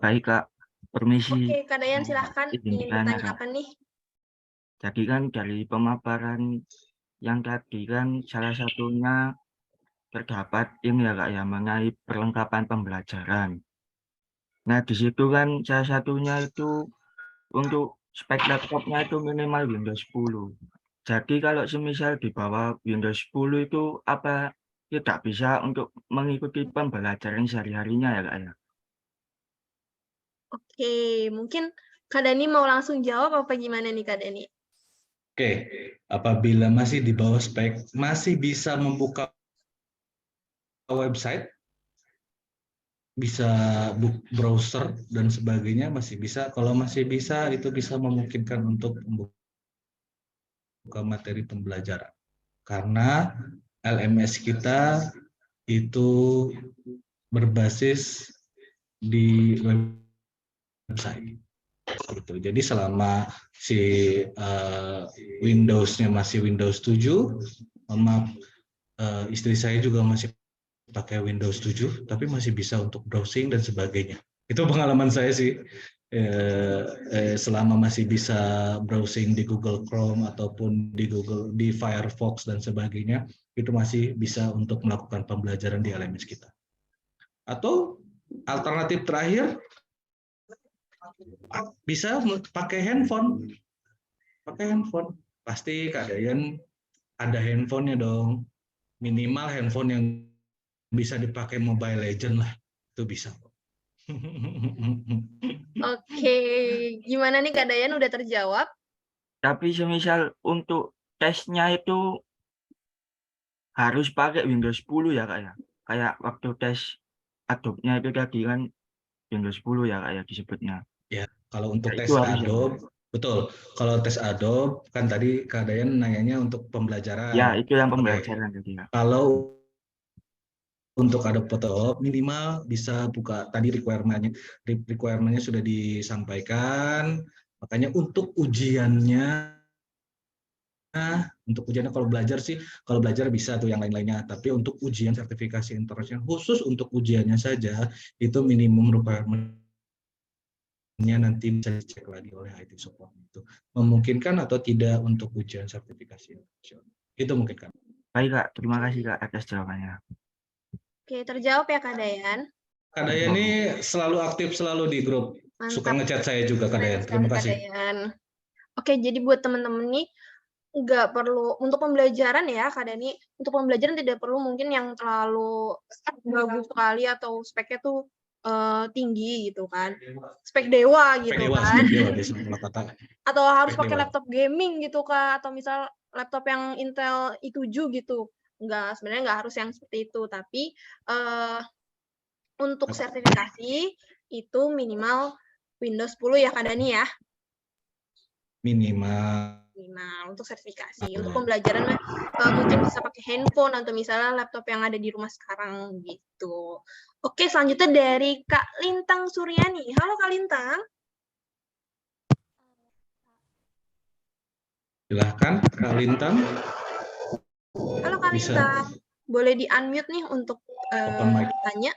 Baik Kak, permisi. Oke, Kak Dayan silahkan. Izin Ingin bertanya, bertanya Kak. apa nih? Jadi kan dari pemaparan yang tadi kan salah satunya terdapat ini ya Kak ya, mengenai perlengkapan pembelajaran. Nah di situ kan salah satunya itu untuk spek laptopnya itu minimal Windows 10. Jadi kalau semisal di bawah Windows 10 itu apa tidak bisa untuk mengikuti pembelajaran sehari-harinya ya Kak ya? Oke, mungkin Kak Dani mau langsung jawab apa gimana nih Kak Dani? Oke, apabila masih di bawah spek, masih bisa membuka website, bisa browser dan sebagainya, masih bisa. Kalau masih bisa, itu bisa memungkinkan untuk membuka materi pembelajaran. Karena LMS kita itu berbasis di website. Gitu. Jadi selama si Windows-nya masih Windows 7, maaf, istri saya juga masih pakai Windows 7, tapi masih bisa untuk browsing dan sebagainya. Itu pengalaman saya sih. Selama masih bisa browsing di Google Chrome ataupun di Firefox dan sebagainya, itu masih bisa untuk melakukan pembelajaran di LMS kita. Atau alternatif terakhir, bisa pakai handphone. Pasti Kak Dayan ada handphonenya dong. Minimal handphone yang bisa dipakai Mobile Legend lah, itu bisa. Oke, gimana nih Kak Dayan, udah terjawab? Tapi semisal untuk tesnya itu harus pakai Windows 10 ya Kak ya? Kayak waktu tes Adobe-nya itu tadi kan Windows 10 ya Kak ya disebutnya. Ya, kalau untuk Ya, tes itu harus ya. Adobe, betul. Kalau tes Adobe, kan tadi Kak Dayan nanyanya untuk pembelajaran. Ya, itu yang Oke. pembelajaran tadi ya. Kalau untuk Adobe Photoshop minimal bisa buka, tadi requirement-nya sudah disampaikan. Makanya untuk ujiannya kalau belajar bisa tuh yang lain-lainnya, tapi untuk ujian sertifikasi internasional khusus untuk ujiannya saja itu minimum requirement-nya nanti bisa dicek lagi oleh IT support itu memungkinkan atau tidak untuk ujian sertifikasi internasional. Itu mungkin kan. Baik Kak, terima kasih Kak atas jawabannya. Oke, terjawab ya Kak Dayan. Kak Dayan ini selalu aktif selalu di grup. Mantap. Suka ngechat saya juga Kak Dayan. Terima kasih. Kak Dayan. Oke, jadi buat teman-teman nih nggak perlu untuk pembelajaran ya Kak Dani, untuk pembelajaran tidak perlu mungkin yang terlalu bagus sekali atau speknya tuh tinggi gitu kan, spek dewa gitu kan, atau harus pakai laptop gaming gitu Kak, atau misal laptop yang Intel i7 gitu. Sebenarnya nggak harus yang seperti itu, tapi untuk sertifikasi itu minimal Windows 10 ya Kak Dani ya. Minimal untuk sertifikasi. Untuk pembelajaran mungkin bisa pakai handphone atau misalnya laptop yang ada di rumah sekarang gitu. Oke, selanjutnya dari Kak Lintang Suryani. Halo Kak Lintang. Silahkan Kak Lintang. Halo Kak Lintang. Boleh di-unmute nih untuk tanya.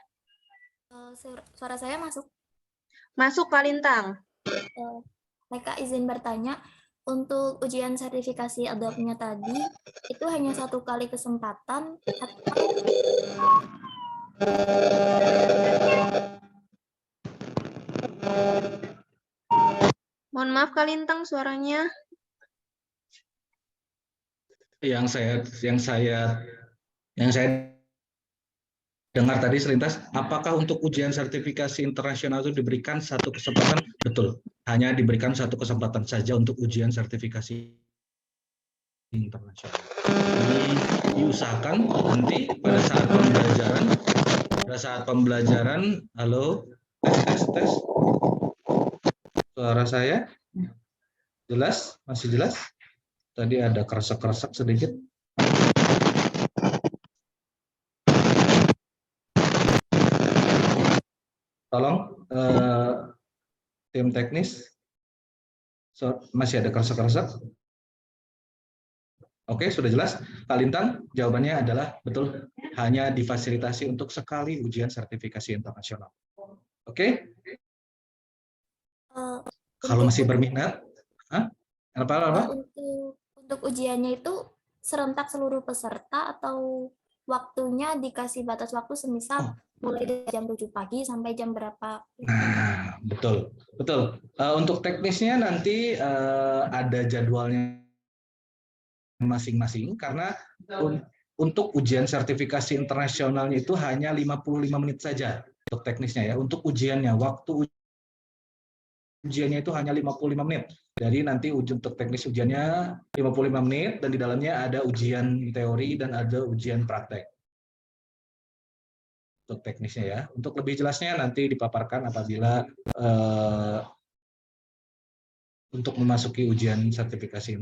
Suara saya masuk? Masuk Kak Lintang. Mereka izin bertanya, untuk ujian sertifikasi Adobe-nya tadi, itu hanya 1 kali kesempatan atau... Mohon maaf Kak Lintang, suaranya. Yang saya dengar tadi selintas, apakah untuk ujian sertifikasi internasional itu diberikan satu kesempatan? Betul, hanya diberikan satu kesempatan saja untuk ujian sertifikasi internasional. Diusahakan nanti pada saat pembelajaran, halo, tes. Suara saya jelas? Masih jelas? Tadi ada keresek-keresek sedikit. Tolong tim teknis, masih ada keresek-keresek? Oke, sudah jelas. Kak Lintang, jawabannya adalah betul, hanya difasilitasi untuk sekali ujian sertifikasi internasional. Oke? Kalau masih berminat, apa? Untuk ujiannya itu serentak seluruh peserta atau waktunya dikasih batas waktu semisal mulai dari jam 7 pagi sampai jam berapa? Nah, betul. Untuk teknisnya nanti ada jadwalnya masing-masing, karena untuk ujian sertifikasi internasionalnya itu hanya 55 menit saja untuk teknisnya ya. Untuk ujiannya, waktu ujiannya itu hanya 55 menit. Jadi nanti untuk teknis ujiannya 55 menit dan di dalamnya ada ujian teori dan ada ujian praktek. Untuk teknisnya ya. Untuk lebih jelasnya nanti dipaparkan apabila untuk memasuki ujian sertifikasi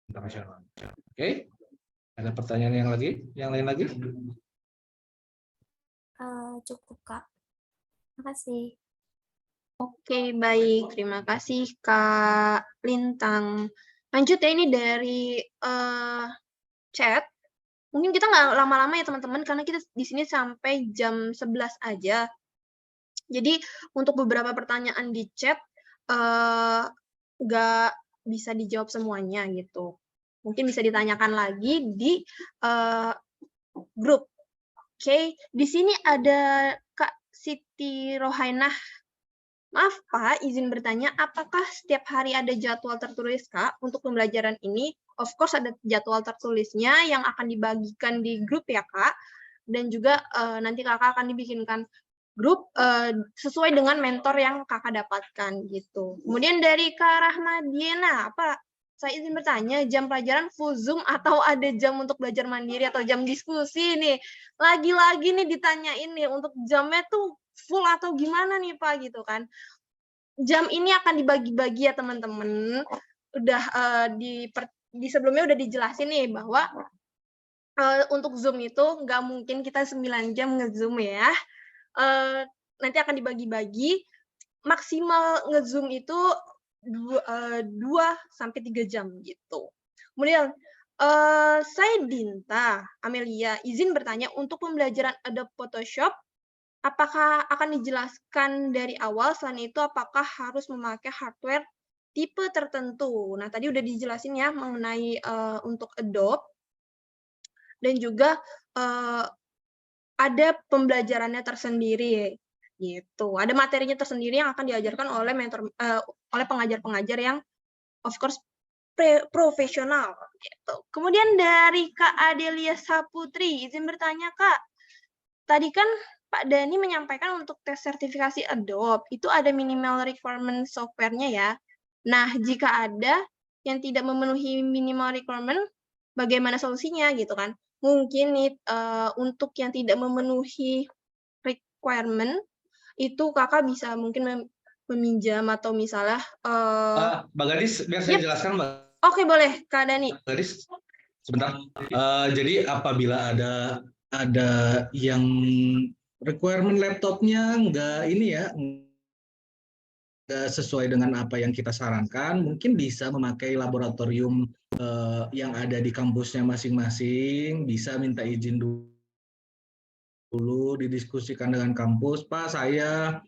internasional. Oke? Ada pertanyaan yang lain lagi? Cukup, Kak. Terima kasih. Oke, baik. Terima kasih, Kak Lintang. Lanjut ya, ini dari chat. Mungkin kita nggak lama-lama ya, teman-teman, karena kita di sini sampai jam 11 aja. Jadi, untuk beberapa pertanyaan di chat, nggak bisa dijawab semuanya gitu. Mungkin bisa ditanyakan lagi di grup. Oke, di sini ada Kak Siti Rohainah. Maaf Pak, izin bertanya, apakah setiap hari ada jadwal tertulis Kak untuk pembelajaran ini? Of course ada jadwal tertulisnya yang akan dibagikan di grup ya Kak. Dan juga nanti Kakak akan dibikinkan grup sesuai dengan mentor yang Kakak dapatkan gitu. Kemudian dari Kak Rahmadiana, Pak, saya izin bertanya, jam pelajaran full Zoom atau ada jam untuk belajar mandiri atau jam diskusi nih? Lagi-lagi nih ditanyain nih, untuk jamnya tuh full atau gimana nih Pak gitu kan? Jam ini akan dibagi-bagi ya teman-teman. Udah di sebelumnya udah dijelasin nih bahwa untuk Zoom itu nggak mungkin kita 9 jam nge-Zoom ya. Nanti akan dibagi-bagi, maksimal nge-Zoom itu 2 sampai 3 jam gitu. Kemudian saya Dinta Amelia izin bertanya, untuk pembelajaran Adobe Photoshop apakah akan dijelaskan dari awal? Selain itu apakah harus memakai hardware tipe tertentu? Nah, tadi udah dijelasin ya mengenai untuk Adobe, dan juga ada pembelajarannya tersendiri gitu. Ada materinya tersendiri yang akan diajarkan oleh oleh pengajar-pengajar yang of course profesional gitu. Kemudian dari Kak Adelia Saputri, izin bertanya Kak, tadi kan Pak Dani menyampaikan untuk tes sertifikasi Adobe itu ada minimal requirement software-nya ya. Nah, jika ada yang tidak memenuhi minimal requirement, bagaimana solusinya gitu kan? Mungkin untuk yang tidak memenuhi requirement itu Kakak bisa mungkin meminjam atau misalnya Mbak Gadis, biar saya jelaskan Mbak. Oke, boleh Kak Dani. Mbak Gadis, sebentar. Jadi apabila ada yang requirement laptopnya nggak sesuai dengan apa yang kita sarankan, mungkin bisa memakai laboratorium yang ada di kampusnya masing-masing, bisa minta izin dulu, didiskusikan dengan kampus, Pak saya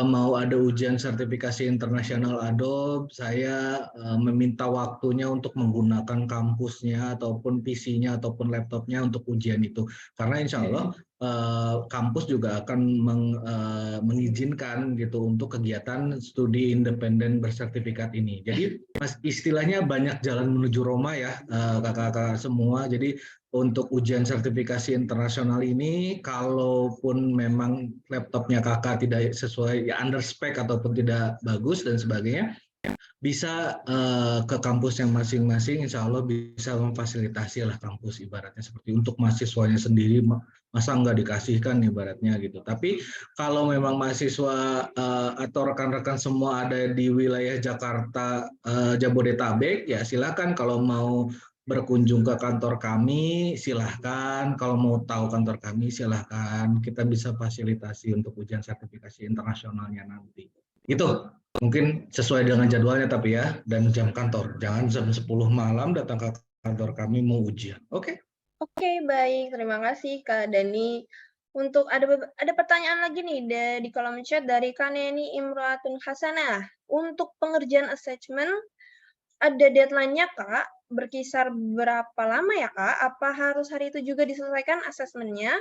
mau ada ujian sertifikasi internasional Adobe, saya meminta waktunya untuk menggunakan kampusnya ataupun PC-nya ataupun laptopnya untuk ujian itu, karena insya Allah kampus juga akan mengizinkan gitu untuk kegiatan studi independen bersertifikat ini. Jadi istilahnya banyak jalan menuju Roma ya kakak-kakak semua. Jadi untuk ujian sertifikasi internasional ini, kalaupun memang laptopnya kakak tidak sesuai ya, under spec ataupun tidak bagus dan sebagainya, bisa ke kampusnya masing-masing, insya Allah bisa memfasilitasi lah kampus ibaratnya seperti untuk mahasiswanya sendiri, masa nggak dikasihkan ibaratnya gitu. Tapi kalau memang mahasiswa atau rekan-rekan semua ada di wilayah Jakarta, Jabodetabek, ya silakan kalau mau berkunjung ke kantor kami, silahkan. Kalau mau tahu kantor kami, silahkan. Kita bisa fasilitasi untuk ujian sertifikasi internasionalnya nanti. Itu mungkin sesuai dengan jadwalnya tapi ya, dan jam kantor. Jangan jam 10 malam datang ke kantor kami mau ujian. Oke? Oke, baik. Terima kasih Kak Dani. Untuk ada pertanyaan lagi nih di kolom chat dari Kaneni Imratun Hasanah. Untuk pengerjaan assessment, ada deadline-nya Kak? Berkisar berapa lama ya Kak? Apa harus hari itu juga diselesaikan assessment-nya?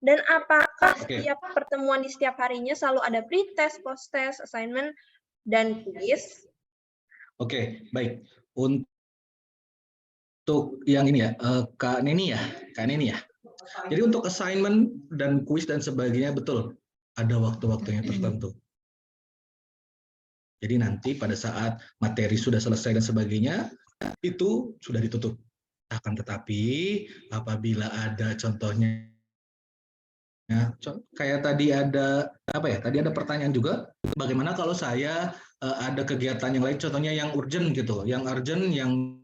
Dan apakah setiap pertemuan di setiap harinya selalu ada pre-test, post-test, assignment, dan quiz? Oke, baik. Untuk yang ini ya, Kak Neni ya. Jadi untuk assignment dan quiz dan sebagainya, betul. Ada waktu-waktunya tertentu. Jadi nanti pada saat materi sudah selesai dan sebagainya, itu sudah ditutup. Akan tetapi apabila ada contohnya, kayak tadi ada apa ya? Tadi ada pertanyaan juga. Bagaimana kalau saya ada kegiatan yang lain, contohnya yang urgent gitu, yang urgent yang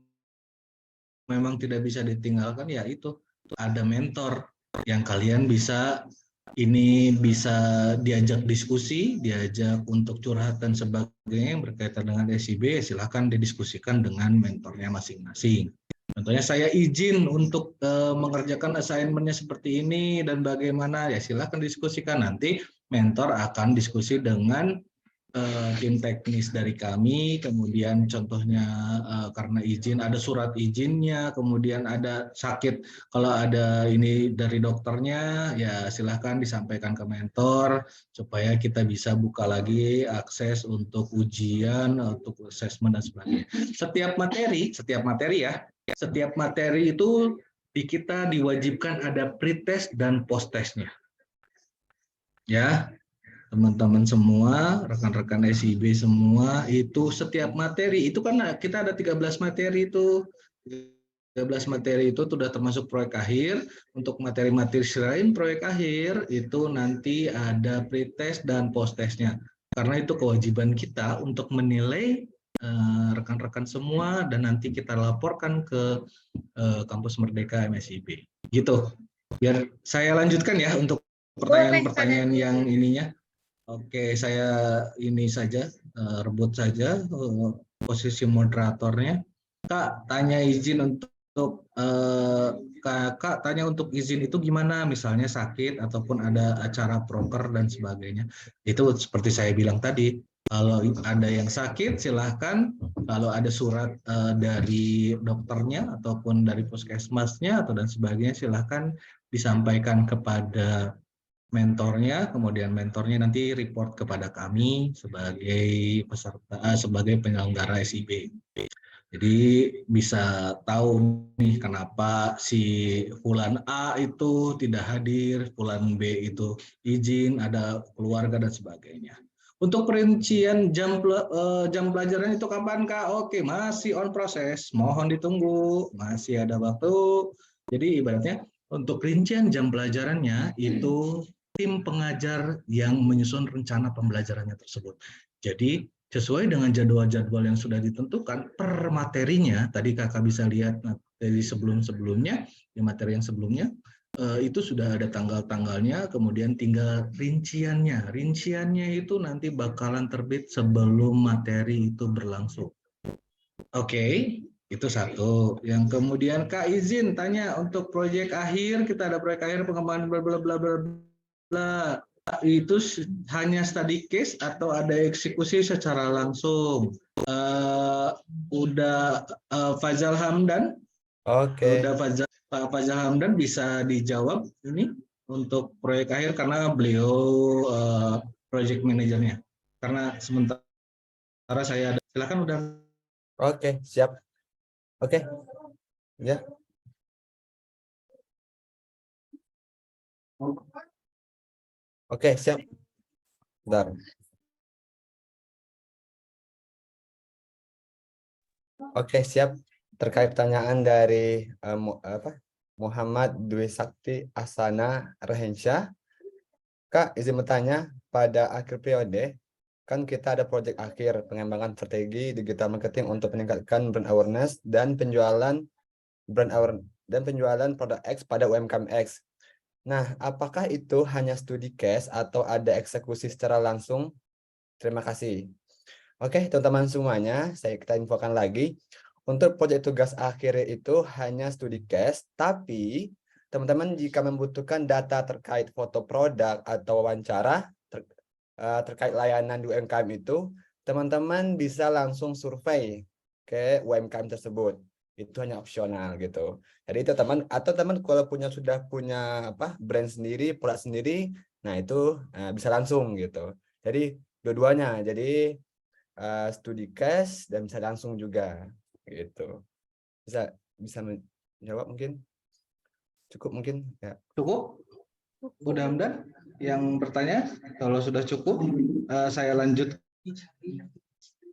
memang tidak bisa ditinggalkan, ya itu ada mentor yang kalian bisa diajak diskusi, diajak untuk curhat dan sebagainya yang berkaitan dengan SIB, silahkan didiskusikan dengan mentornya masing-masing. Contohnya saya izin untuk mengerjakan assignment-nya seperti ini dan bagaimana, ya silahkan diskusikan. Nanti mentor akan diskusi dengan tim teknis dari kami, kemudian contohnya karena izin ada surat izinnya, kemudian ada sakit, kalau ada ini dari dokternya, ya silahkan disampaikan ke mentor supaya kita bisa buka lagi akses untuk ujian, untuk assessment dan sebagainya. Setiap materi itu di kita diwajibkan ada pre-test dan post-testnya. Ya. Teman-teman semua, rekan-rekan SIB semua, itu setiap materi, itu kan kita ada 13 materi itu. 13 materi itu sudah termasuk proyek akhir. Untuk materi-materi selain proyek akhir, itu nanti ada pretest dan post-testnya. Karena itu kewajiban kita untuk menilai rekan-rekan semua dan nanti kita laporkan ke Kampus Merdeka MSIB. Gitu. Biar saya lanjutkan ya untuk pertanyaan-pertanyaan yang ininya. Oke, saya ini saja, rebut saja posisi moderatornya. Kak, tanya izin untuk Kak tanya untuk izin itu gimana? Misalnya sakit ataupun ada acara proker dan sebagainya. Itu seperti saya bilang tadi, kalau ada yang sakit silahkan, kalau ada surat dari dokternya ataupun dari puskesmasnya atau dan sebagainya silahkan disampaikan kepada mentornya, kemudian mentornya nanti report kepada kami sebagai peserta, sebagai penyelenggara SIB. Jadi bisa tahu nih kenapa si Fulan A itu tidak hadir, Fulan B itu izin, ada keluarga dan sebagainya. Untuk perincian jam pelajaran itu kapan Kak? Oke, masih on proses, mohon ditunggu, masih ada waktu. Jadi ibaratnya untuk rincian jam pelajarannya itu tim pengajar yang menyusun rencana pembelajarannya tersebut. Jadi sesuai dengan jadwal-jadwal yang sudah ditentukan per materinya, tadi kakak bisa lihat dari sebelum-sebelumnya, di materi yang sebelumnya, itu sudah ada tanggal-tanggalnya, kemudian tinggal rinciannya. Rinciannya itu nanti bakalan terbit sebelum materi itu berlangsung. Oke. Itu satu. Yang kemudian Kak izin tanya untuk proyek akhir, kita ada proyek akhir pengembangan bla bla bla bla bla. Itu hanya study case atau ada eksekusi secara langsung? Udah Fazal Hamdan? Oke. Udah Pak Fazal Hamdan bisa dijawab ini untuk proyek akhir karena beliau project manajernya. Karena sementara saya ada. Silakan udah. Oke, siap. Oke. Ya. Oke, siap. Bentar. Oke, siap. Terkait pertanyaan dari Muhammad Dwi Sakti Asana Rahensyah. Kak, izin bertanya, pada akhir periode, kan kita ada proyek akhir pengembangan strategi digital marketing untuk meningkatkan brand awareness dan penjualan produk X pada UMKM X. Nah, apakah itu hanya studi case atau ada eksekusi secara langsung? Terima kasih. Oke, teman-teman semuanya, kita infokan lagi. Untuk proyek tugas akhir itu hanya studi case, tapi teman-teman jika membutuhkan data terkait foto produk atau wawancara terkait layanan di UMKM itu, teman-teman bisa langsung survei ke UMKM tersebut. Itu hanya opsional gitu. Jadi itu teman kalau sudah punya brand sendiri, produk sendiri, nah itu bisa langsung gitu. Jadi dua-duanya. Jadi studi case dan bisa langsung juga gitu. Bisa menjawab mungkin? Cukup mungkin ya. Cukup? Mudah-mudahan yang bertanya, kalau sudah cukup, saya lanjut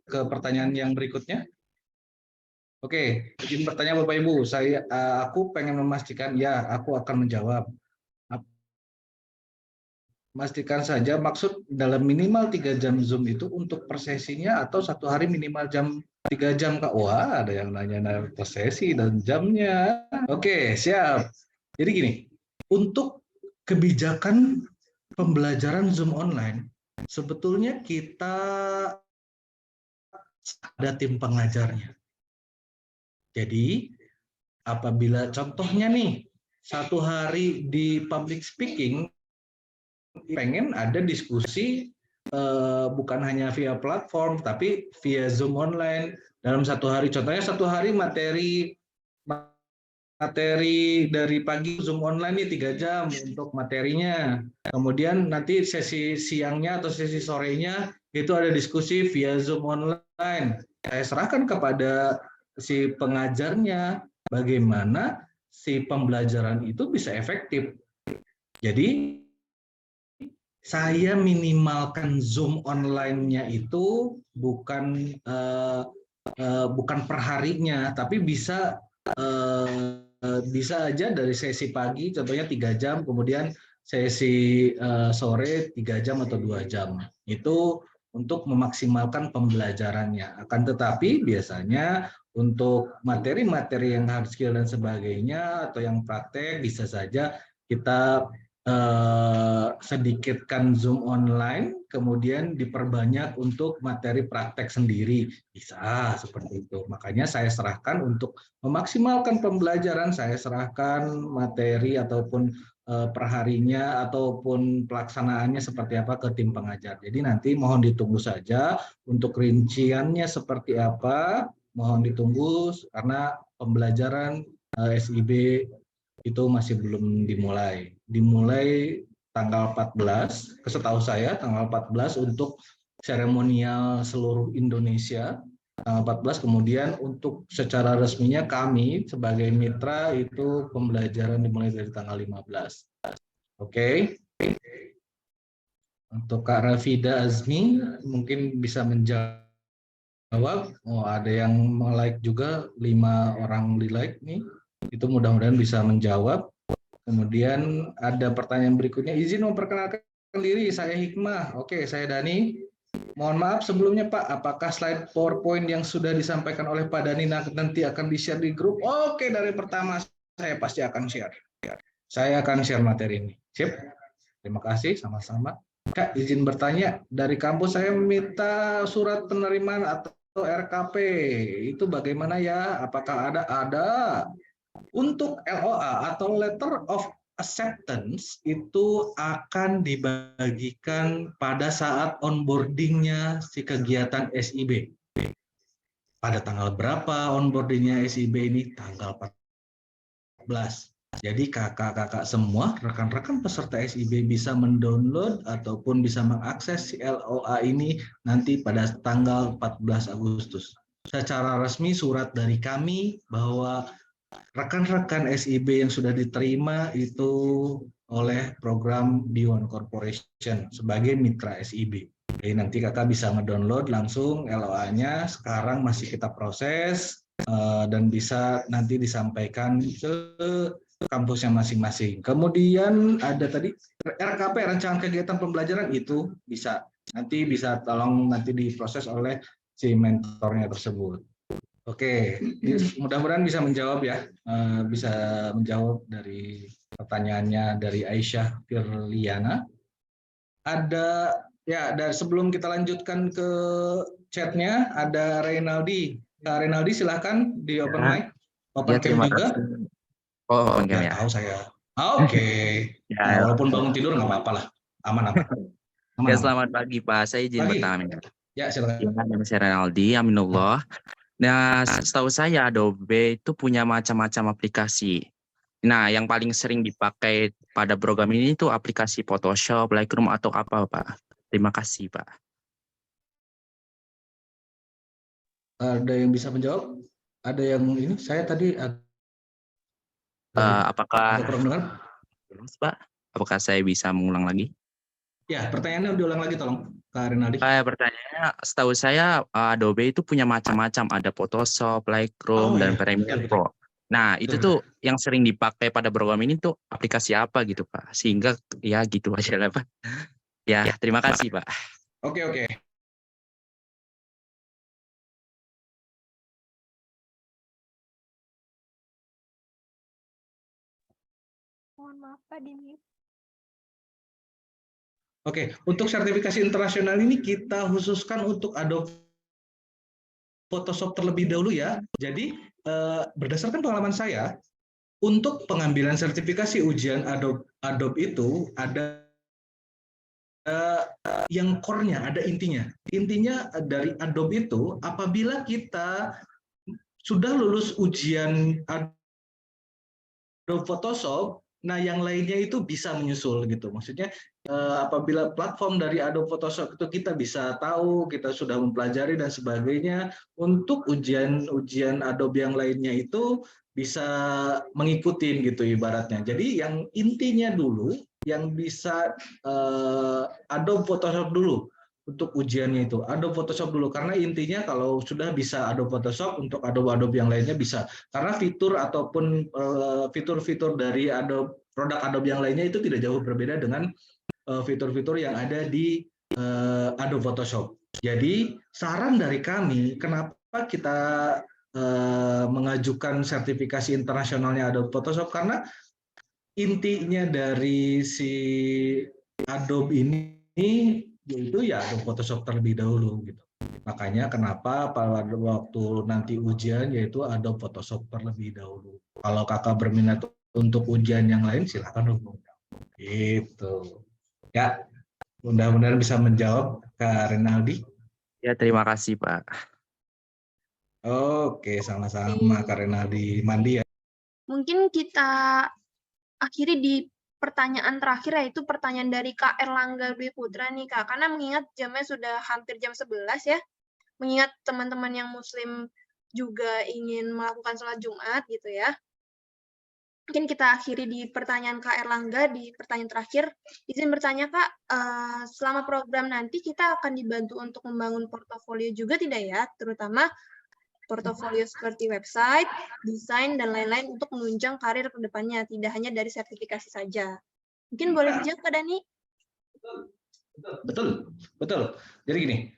ke pertanyaan yang berikutnya. Oke, izin bertanya Bapak Ibu, aku pengen memastikan, ya aku akan menjawab. Pastikan saja maksud dalam minimal 3 jam Zoom itu untuk per sesinya atau satu hari minimal 3 jam Kak? Wah, ada yang nanya per sesi dan jamnya. Oke, siap. Jadi gini, untuk kebijakan pembelajaran Zoom online, sebetulnya kita ada tim pengajarnya. Jadi, apabila contohnya nih, satu hari di public speaking, pengen ada diskusi bukan hanya via platform, tapi via Zoom online dalam satu hari. Contohnya satu hari materi dari pagi Zoom online nih 3 jam untuk materinya. Kemudian nanti sesi siangnya atau sesi sorenya itu ada diskusi via Zoom online. Saya serahkan kepada si pengajarnya bagaimana si pembelajaran itu bisa efektif. Jadi saya minimalkan Zoom online-nya itu bukan perharinya, tapi bisa aja dari sesi pagi, contohnya 3 jam, kemudian sesi sore 3 jam atau 2 jam. Itu untuk memaksimalkan pembelajarannya. Akan tetapi biasanya untuk materi-materi yang hard skill dan sebagainya atau yang praktek bisa saja kita sedikitkan Zoom online, kemudian diperbanyak untuk materi praktek sendiri. Bisa seperti itu. Makanya saya serahkan untuk memaksimalkan pembelajaran, saya serahkan materi ataupun perharinya ataupun pelaksanaannya seperti apa ke tim pengajar. Jadi nanti mohon ditunggu saja untuk rinciannya seperti apa, mohon ditunggu karena pembelajaran SIB itu masih belum dimulai. Dimulai tanggal 14, setahu saya tanggal 14 untuk seremonial seluruh Indonesia, tanggal 14, kemudian untuk secara resminya kami sebagai mitra itu pembelajaran dimulai dari tanggal 15. Oke. Untuk Kak Rafida Azmi mungkin bisa menjawab. Oh, ada yang like juga, 5 orang di like nih. Itu mudah-mudahan bisa menjawab. Kemudian ada pertanyaan berikutnya, izin memperkenalkan diri, saya Hikmah. Oke, saya Dani. Mohon maaf sebelumnya Pak, apakah slide PowerPoint yang sudah disampaikan oleh Pak Dani nanti akan di-share di grup? Oke, dari pertama saya pasti akan share. Saya akan share materi ini. Sip? Terima kasih, sama-sama. Kak, izin bertanya, dari kampus saya minta surat penerimaan atau RKP. Itu bagaimana ya? Apakah ada? Ada. Untuk LOA atau Letter of Acceptance itu akan dibagikan pada saat onboardingnya si kegiatan SIB. Pada tanggal berapa onboardingnya SIB ini? Tanggal 14. Jadi kakak-kakak semua, rekan-rekan peserta SIB bisa mendownload ataupun bisa mengakses si LOA ini nanti pada tanggal 14 Agustus. Secara resmi surat dari kami bahwa rekan-rekan SIB yang sudah diterima itu oleh program B1 Corporation sebagai mitra SIB. Jadi nanti kakak bisa ngedownload langsung LOA-nya, sekarang masih kita proses dan bisa nanti disampaikan ke kampusnya masing-masing. Kemudian ada tadi RKP, Rancangan Kegiatan Pembelajaran, itu bisa tolong nanti diproses oleh si mentornya tersebut. Oke, mudah-mudahan bisa menjawab ya, bisa menjawab dari pertanyaannya dari Aisyah Firliana. Ada ya, sebelum kita lanjutkan ke chatnya, ada Reynaldi. Kak Reynaldi silahkan di open mic, open Ya, cam terima juga. kasih. Oh, open cam Ya ya. tahu saya. Oke. Ya, Nah, walaupun bangun tidur nggak apa-apa lah, aman-aman. ya, selamat pagi Pak, saya izin Pagi. bertanya. Ya, silakan. Ya, nama saya Renaldi, Aminullah. Nah, setahu saya Adobe itu punya macam-macam aplikasi. Nah, yang paling sering dipakai pada program ini itu aplikasi Photoshop, Lightroom, atau apa, Pak? Terima kasih, Pak. Ada yang bisa menjawab? Ada yang ini? Saya tadi Apakah kurang dengar? Pak? Apakah saya bisa mengulang lagi? Ya, pertanyaannya diulang lagi tolong, Kak Renaldi. Pertanyaannya, setahu saya Adobe itu punya macam-macam, ada Photoshop, Lightroom, dan Premiere Pro. Nah, itu tuh yang sering dipakai pada program ini tuh aplikasi apa gitu, Pak? Sehingga ya gitu aja lah, Pak. Ya, terima kasih, Pak. Oke. Mohon maaf Pak, di-mute. Oke, untuk sertifikasi internasional ini kita khususkan untuk Adobe Photoshop terlebih dahulu ya. Jadi berdasarkan pengalaman saya, untuk pengambilan sertifikasi ujian Adobe itu ada yang core-nya, ada intinya. Intinya dari Adobe itu apabila kita sudah lulus ujian Adobe Photoshop, nah yang lainnya itu bisa menyusul gitu. Maksudnya apabila platform dari Adobe Photoshop itu kita bisa tahu, kita sudah mempelajari dan sebagainya, untuk ujian Adobe yang lainnya itu bisa mengikuti gitu ibaratnya. Jadi yang intinya dulu yang bisa Adobe Photoshop dulu untuk ujiannya itu. Adobe Photoshop dulu karena intinya kalau sudah bisa Adobe Photoshop, untuk Adobe yang lainnya bisa. Karena fitur ataupun fitur-fitur dari produk Adobe yang lainnya itu tidak jauh berbeda dengan fitur-fitur yang ada di Adobe Photoshop. Jadi saran dari kami, kenapa kita mengajukan sertifikasi internasionalnya Adobe Photoshop, karena intinya dari si Adobe ini yaitu ya Adobe Photoshop terlebih dahulu gitu. Makanya kenapa pada waktu nanti ujian yaitu Adobe Photoshop terlebih dahulu. Kalau kakak berminat untuk ujian yang lain silakan hubungi. Gitu. Ya, mudah-mudahan bisa menjawab Kak Renaldi. Ya, terima kasih Pak. Oke, sama-sama Kak Renaldi. Mandi ya. Mungkin kita akhiri di pertanyaan terakhir, yaitu pertanyaan dari Kak Erlangga Dwi Putra nih Kak, karena mengingat jamnya sudah hampir jam 11 ya, mengingat teman-teman yang muslim juga ingin melakukan sholat Jumat gitu ya. Mungkin kita akhiri di pertanyaan Kak Erlangga, di pertanyaan terakhir. Izin bertanya Kak, selama program nanti kita akan dibantu untuk membangun portofolio juga tidak ya, terutama portofolio seperti website, desain, dan lain-lain untuk menunjang karir ke depannya, tidak hanya dari sertifikasi saja. Mungkin boleh dijawab Kak Dani? Betul. Jadi gini,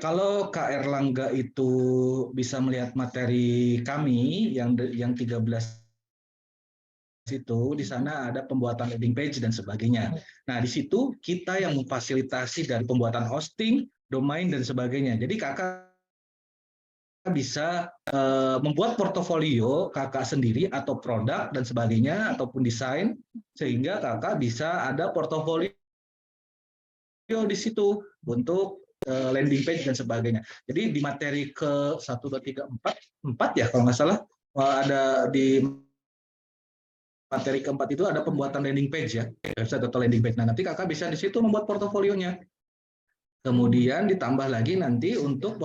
kalau Kak Erlangga itu bisa melihat materi kami yang 13 itu, di sana ada pembuatan landing page dan sebagainya. Nah, di situ kita yang memfasilitasi dari pembuatan hosting, domain, dan sebagainya. Jadi kakak bisa membuat portofolio kakak sendiri atau produk dan sebagainya ataupun desain, sehingga kakak bisa ada portofolio di situ untuk landing page dan sebagainya. Jadi di materi ke 1, 2, 3, 4 ya kalau nggak salah, ada di materi keempat itu ada pembuatan landing page ya, website atau landing page. Nah, nanti kakak bisa di situ membuat portofolionya. Kemudian ditambah lagi nanti untuk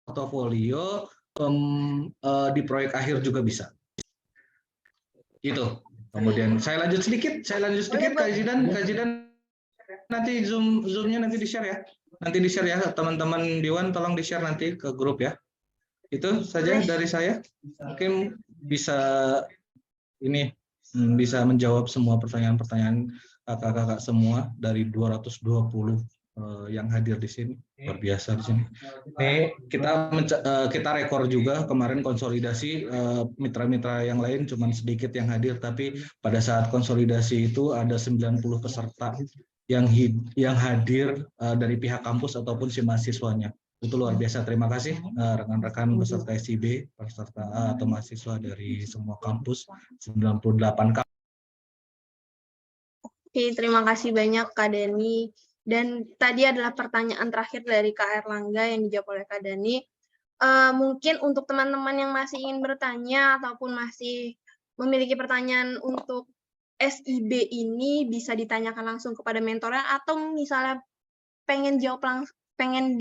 portofolio di proyek akhir juga bisa. Itu. Kemudian saya lanjut sedikit Kak Zidan nanti zoomnya nanti di-share ya. Nanti di-share ya teman-teman Dewan, tolong di-share nanti ke grup ya. Itu saja dari saya. Mungkin bisa bisa menjawab semua pertanyaan-pertanyaan kakak-kakak semua dari 220 yang hadir di sini. Luar biasa di sini. Ini kita rekor juga kemarin konsolidasi mitra-mitra yang lain cuman sedikit yang hadir, tapi pada saat konsolidasi itu ada 90 peserta yang hadir dari pihak kampus ataupun si mahasiswanya. Itu luar biasa. Terima kasih rekan-rekan peserta SIB, peserta atau mahasiswa dari semua kampus 98 kampus. Oke, terima kasih banyak Kak Dani. Dan tadi adalah pertanyaan terakhir dari Kak Erlangga yang dijawab oleh Kak Dani. Mungkin untuk teman-teman yang masih ingin bertanya ataupun masih memiliki pertanyaan untuk SIB ini bisa ditanyakan langsung kepada mentornya, atau misalnya pengen jawab langsung, pengen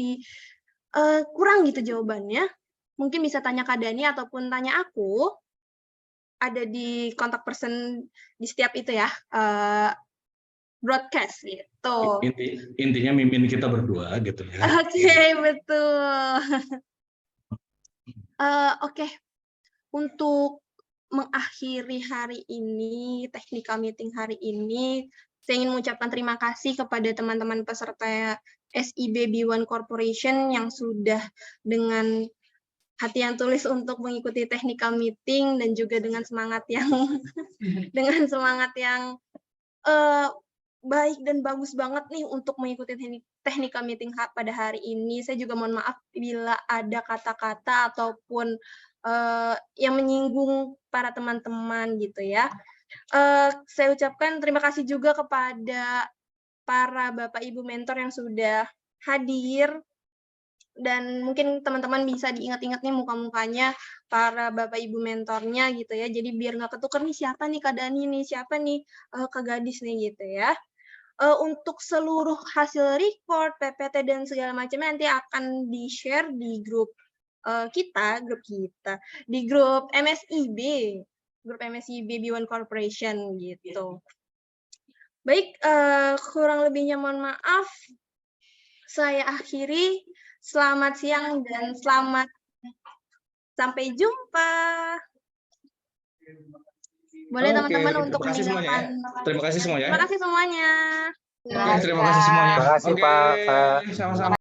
kurang gitu jawabannya, mungkin bisa tanya Kak Dani ataupun tanya aku. Ada di kontak person di setiap itu ya. Broadcast gitu. Intinya mimin kita berdua gitu ya. Oke, betul. Oke. Untuk mengakhiri hari ini, technical meeting hari ini, saya ingin mengucapkan terima kasih kepada teman-teman peserta SIB B1 Corporation yang sudah dengan hati yang tulus untuk mengikuti technical meeting dan juga dengan semangat yang baik dan bagus banget nih untuk mengikuti technical meeting pada hari ini. Saya juga mohon maaf bila ada kata-kata ataupun yang menyinggung para teman-teman gitu ya. Saya ucapkan terima kasih juga kepada para Bapak Ibu mentor yang sudah hadir, dan mungkin teman-teman bisa diingat-ingat nih muka-mukanya para Bapak Ibu mentornya gitu ya. Jadi biar nggak ketukar nih siapa nih Kak Dani nih, siapa nih Kak Gadis nih gitu ya. Untuk seluruh hasil report, PPT dan segala macamnya nanti akan di-share di grup kita, di grup MSIB, grup MSIB B1 Corporation gitu. Baik, kurang lebihnya mohon maaf. Saya akhiri. Selamat siang dan selamat sampai jumpa. Boleh teman-teman untuk meninggalkan. Terima kasih semuanya. Terima kasih semuanya. Oke, terima kasih semuanya. Terima kasih Pak. Sama-sama.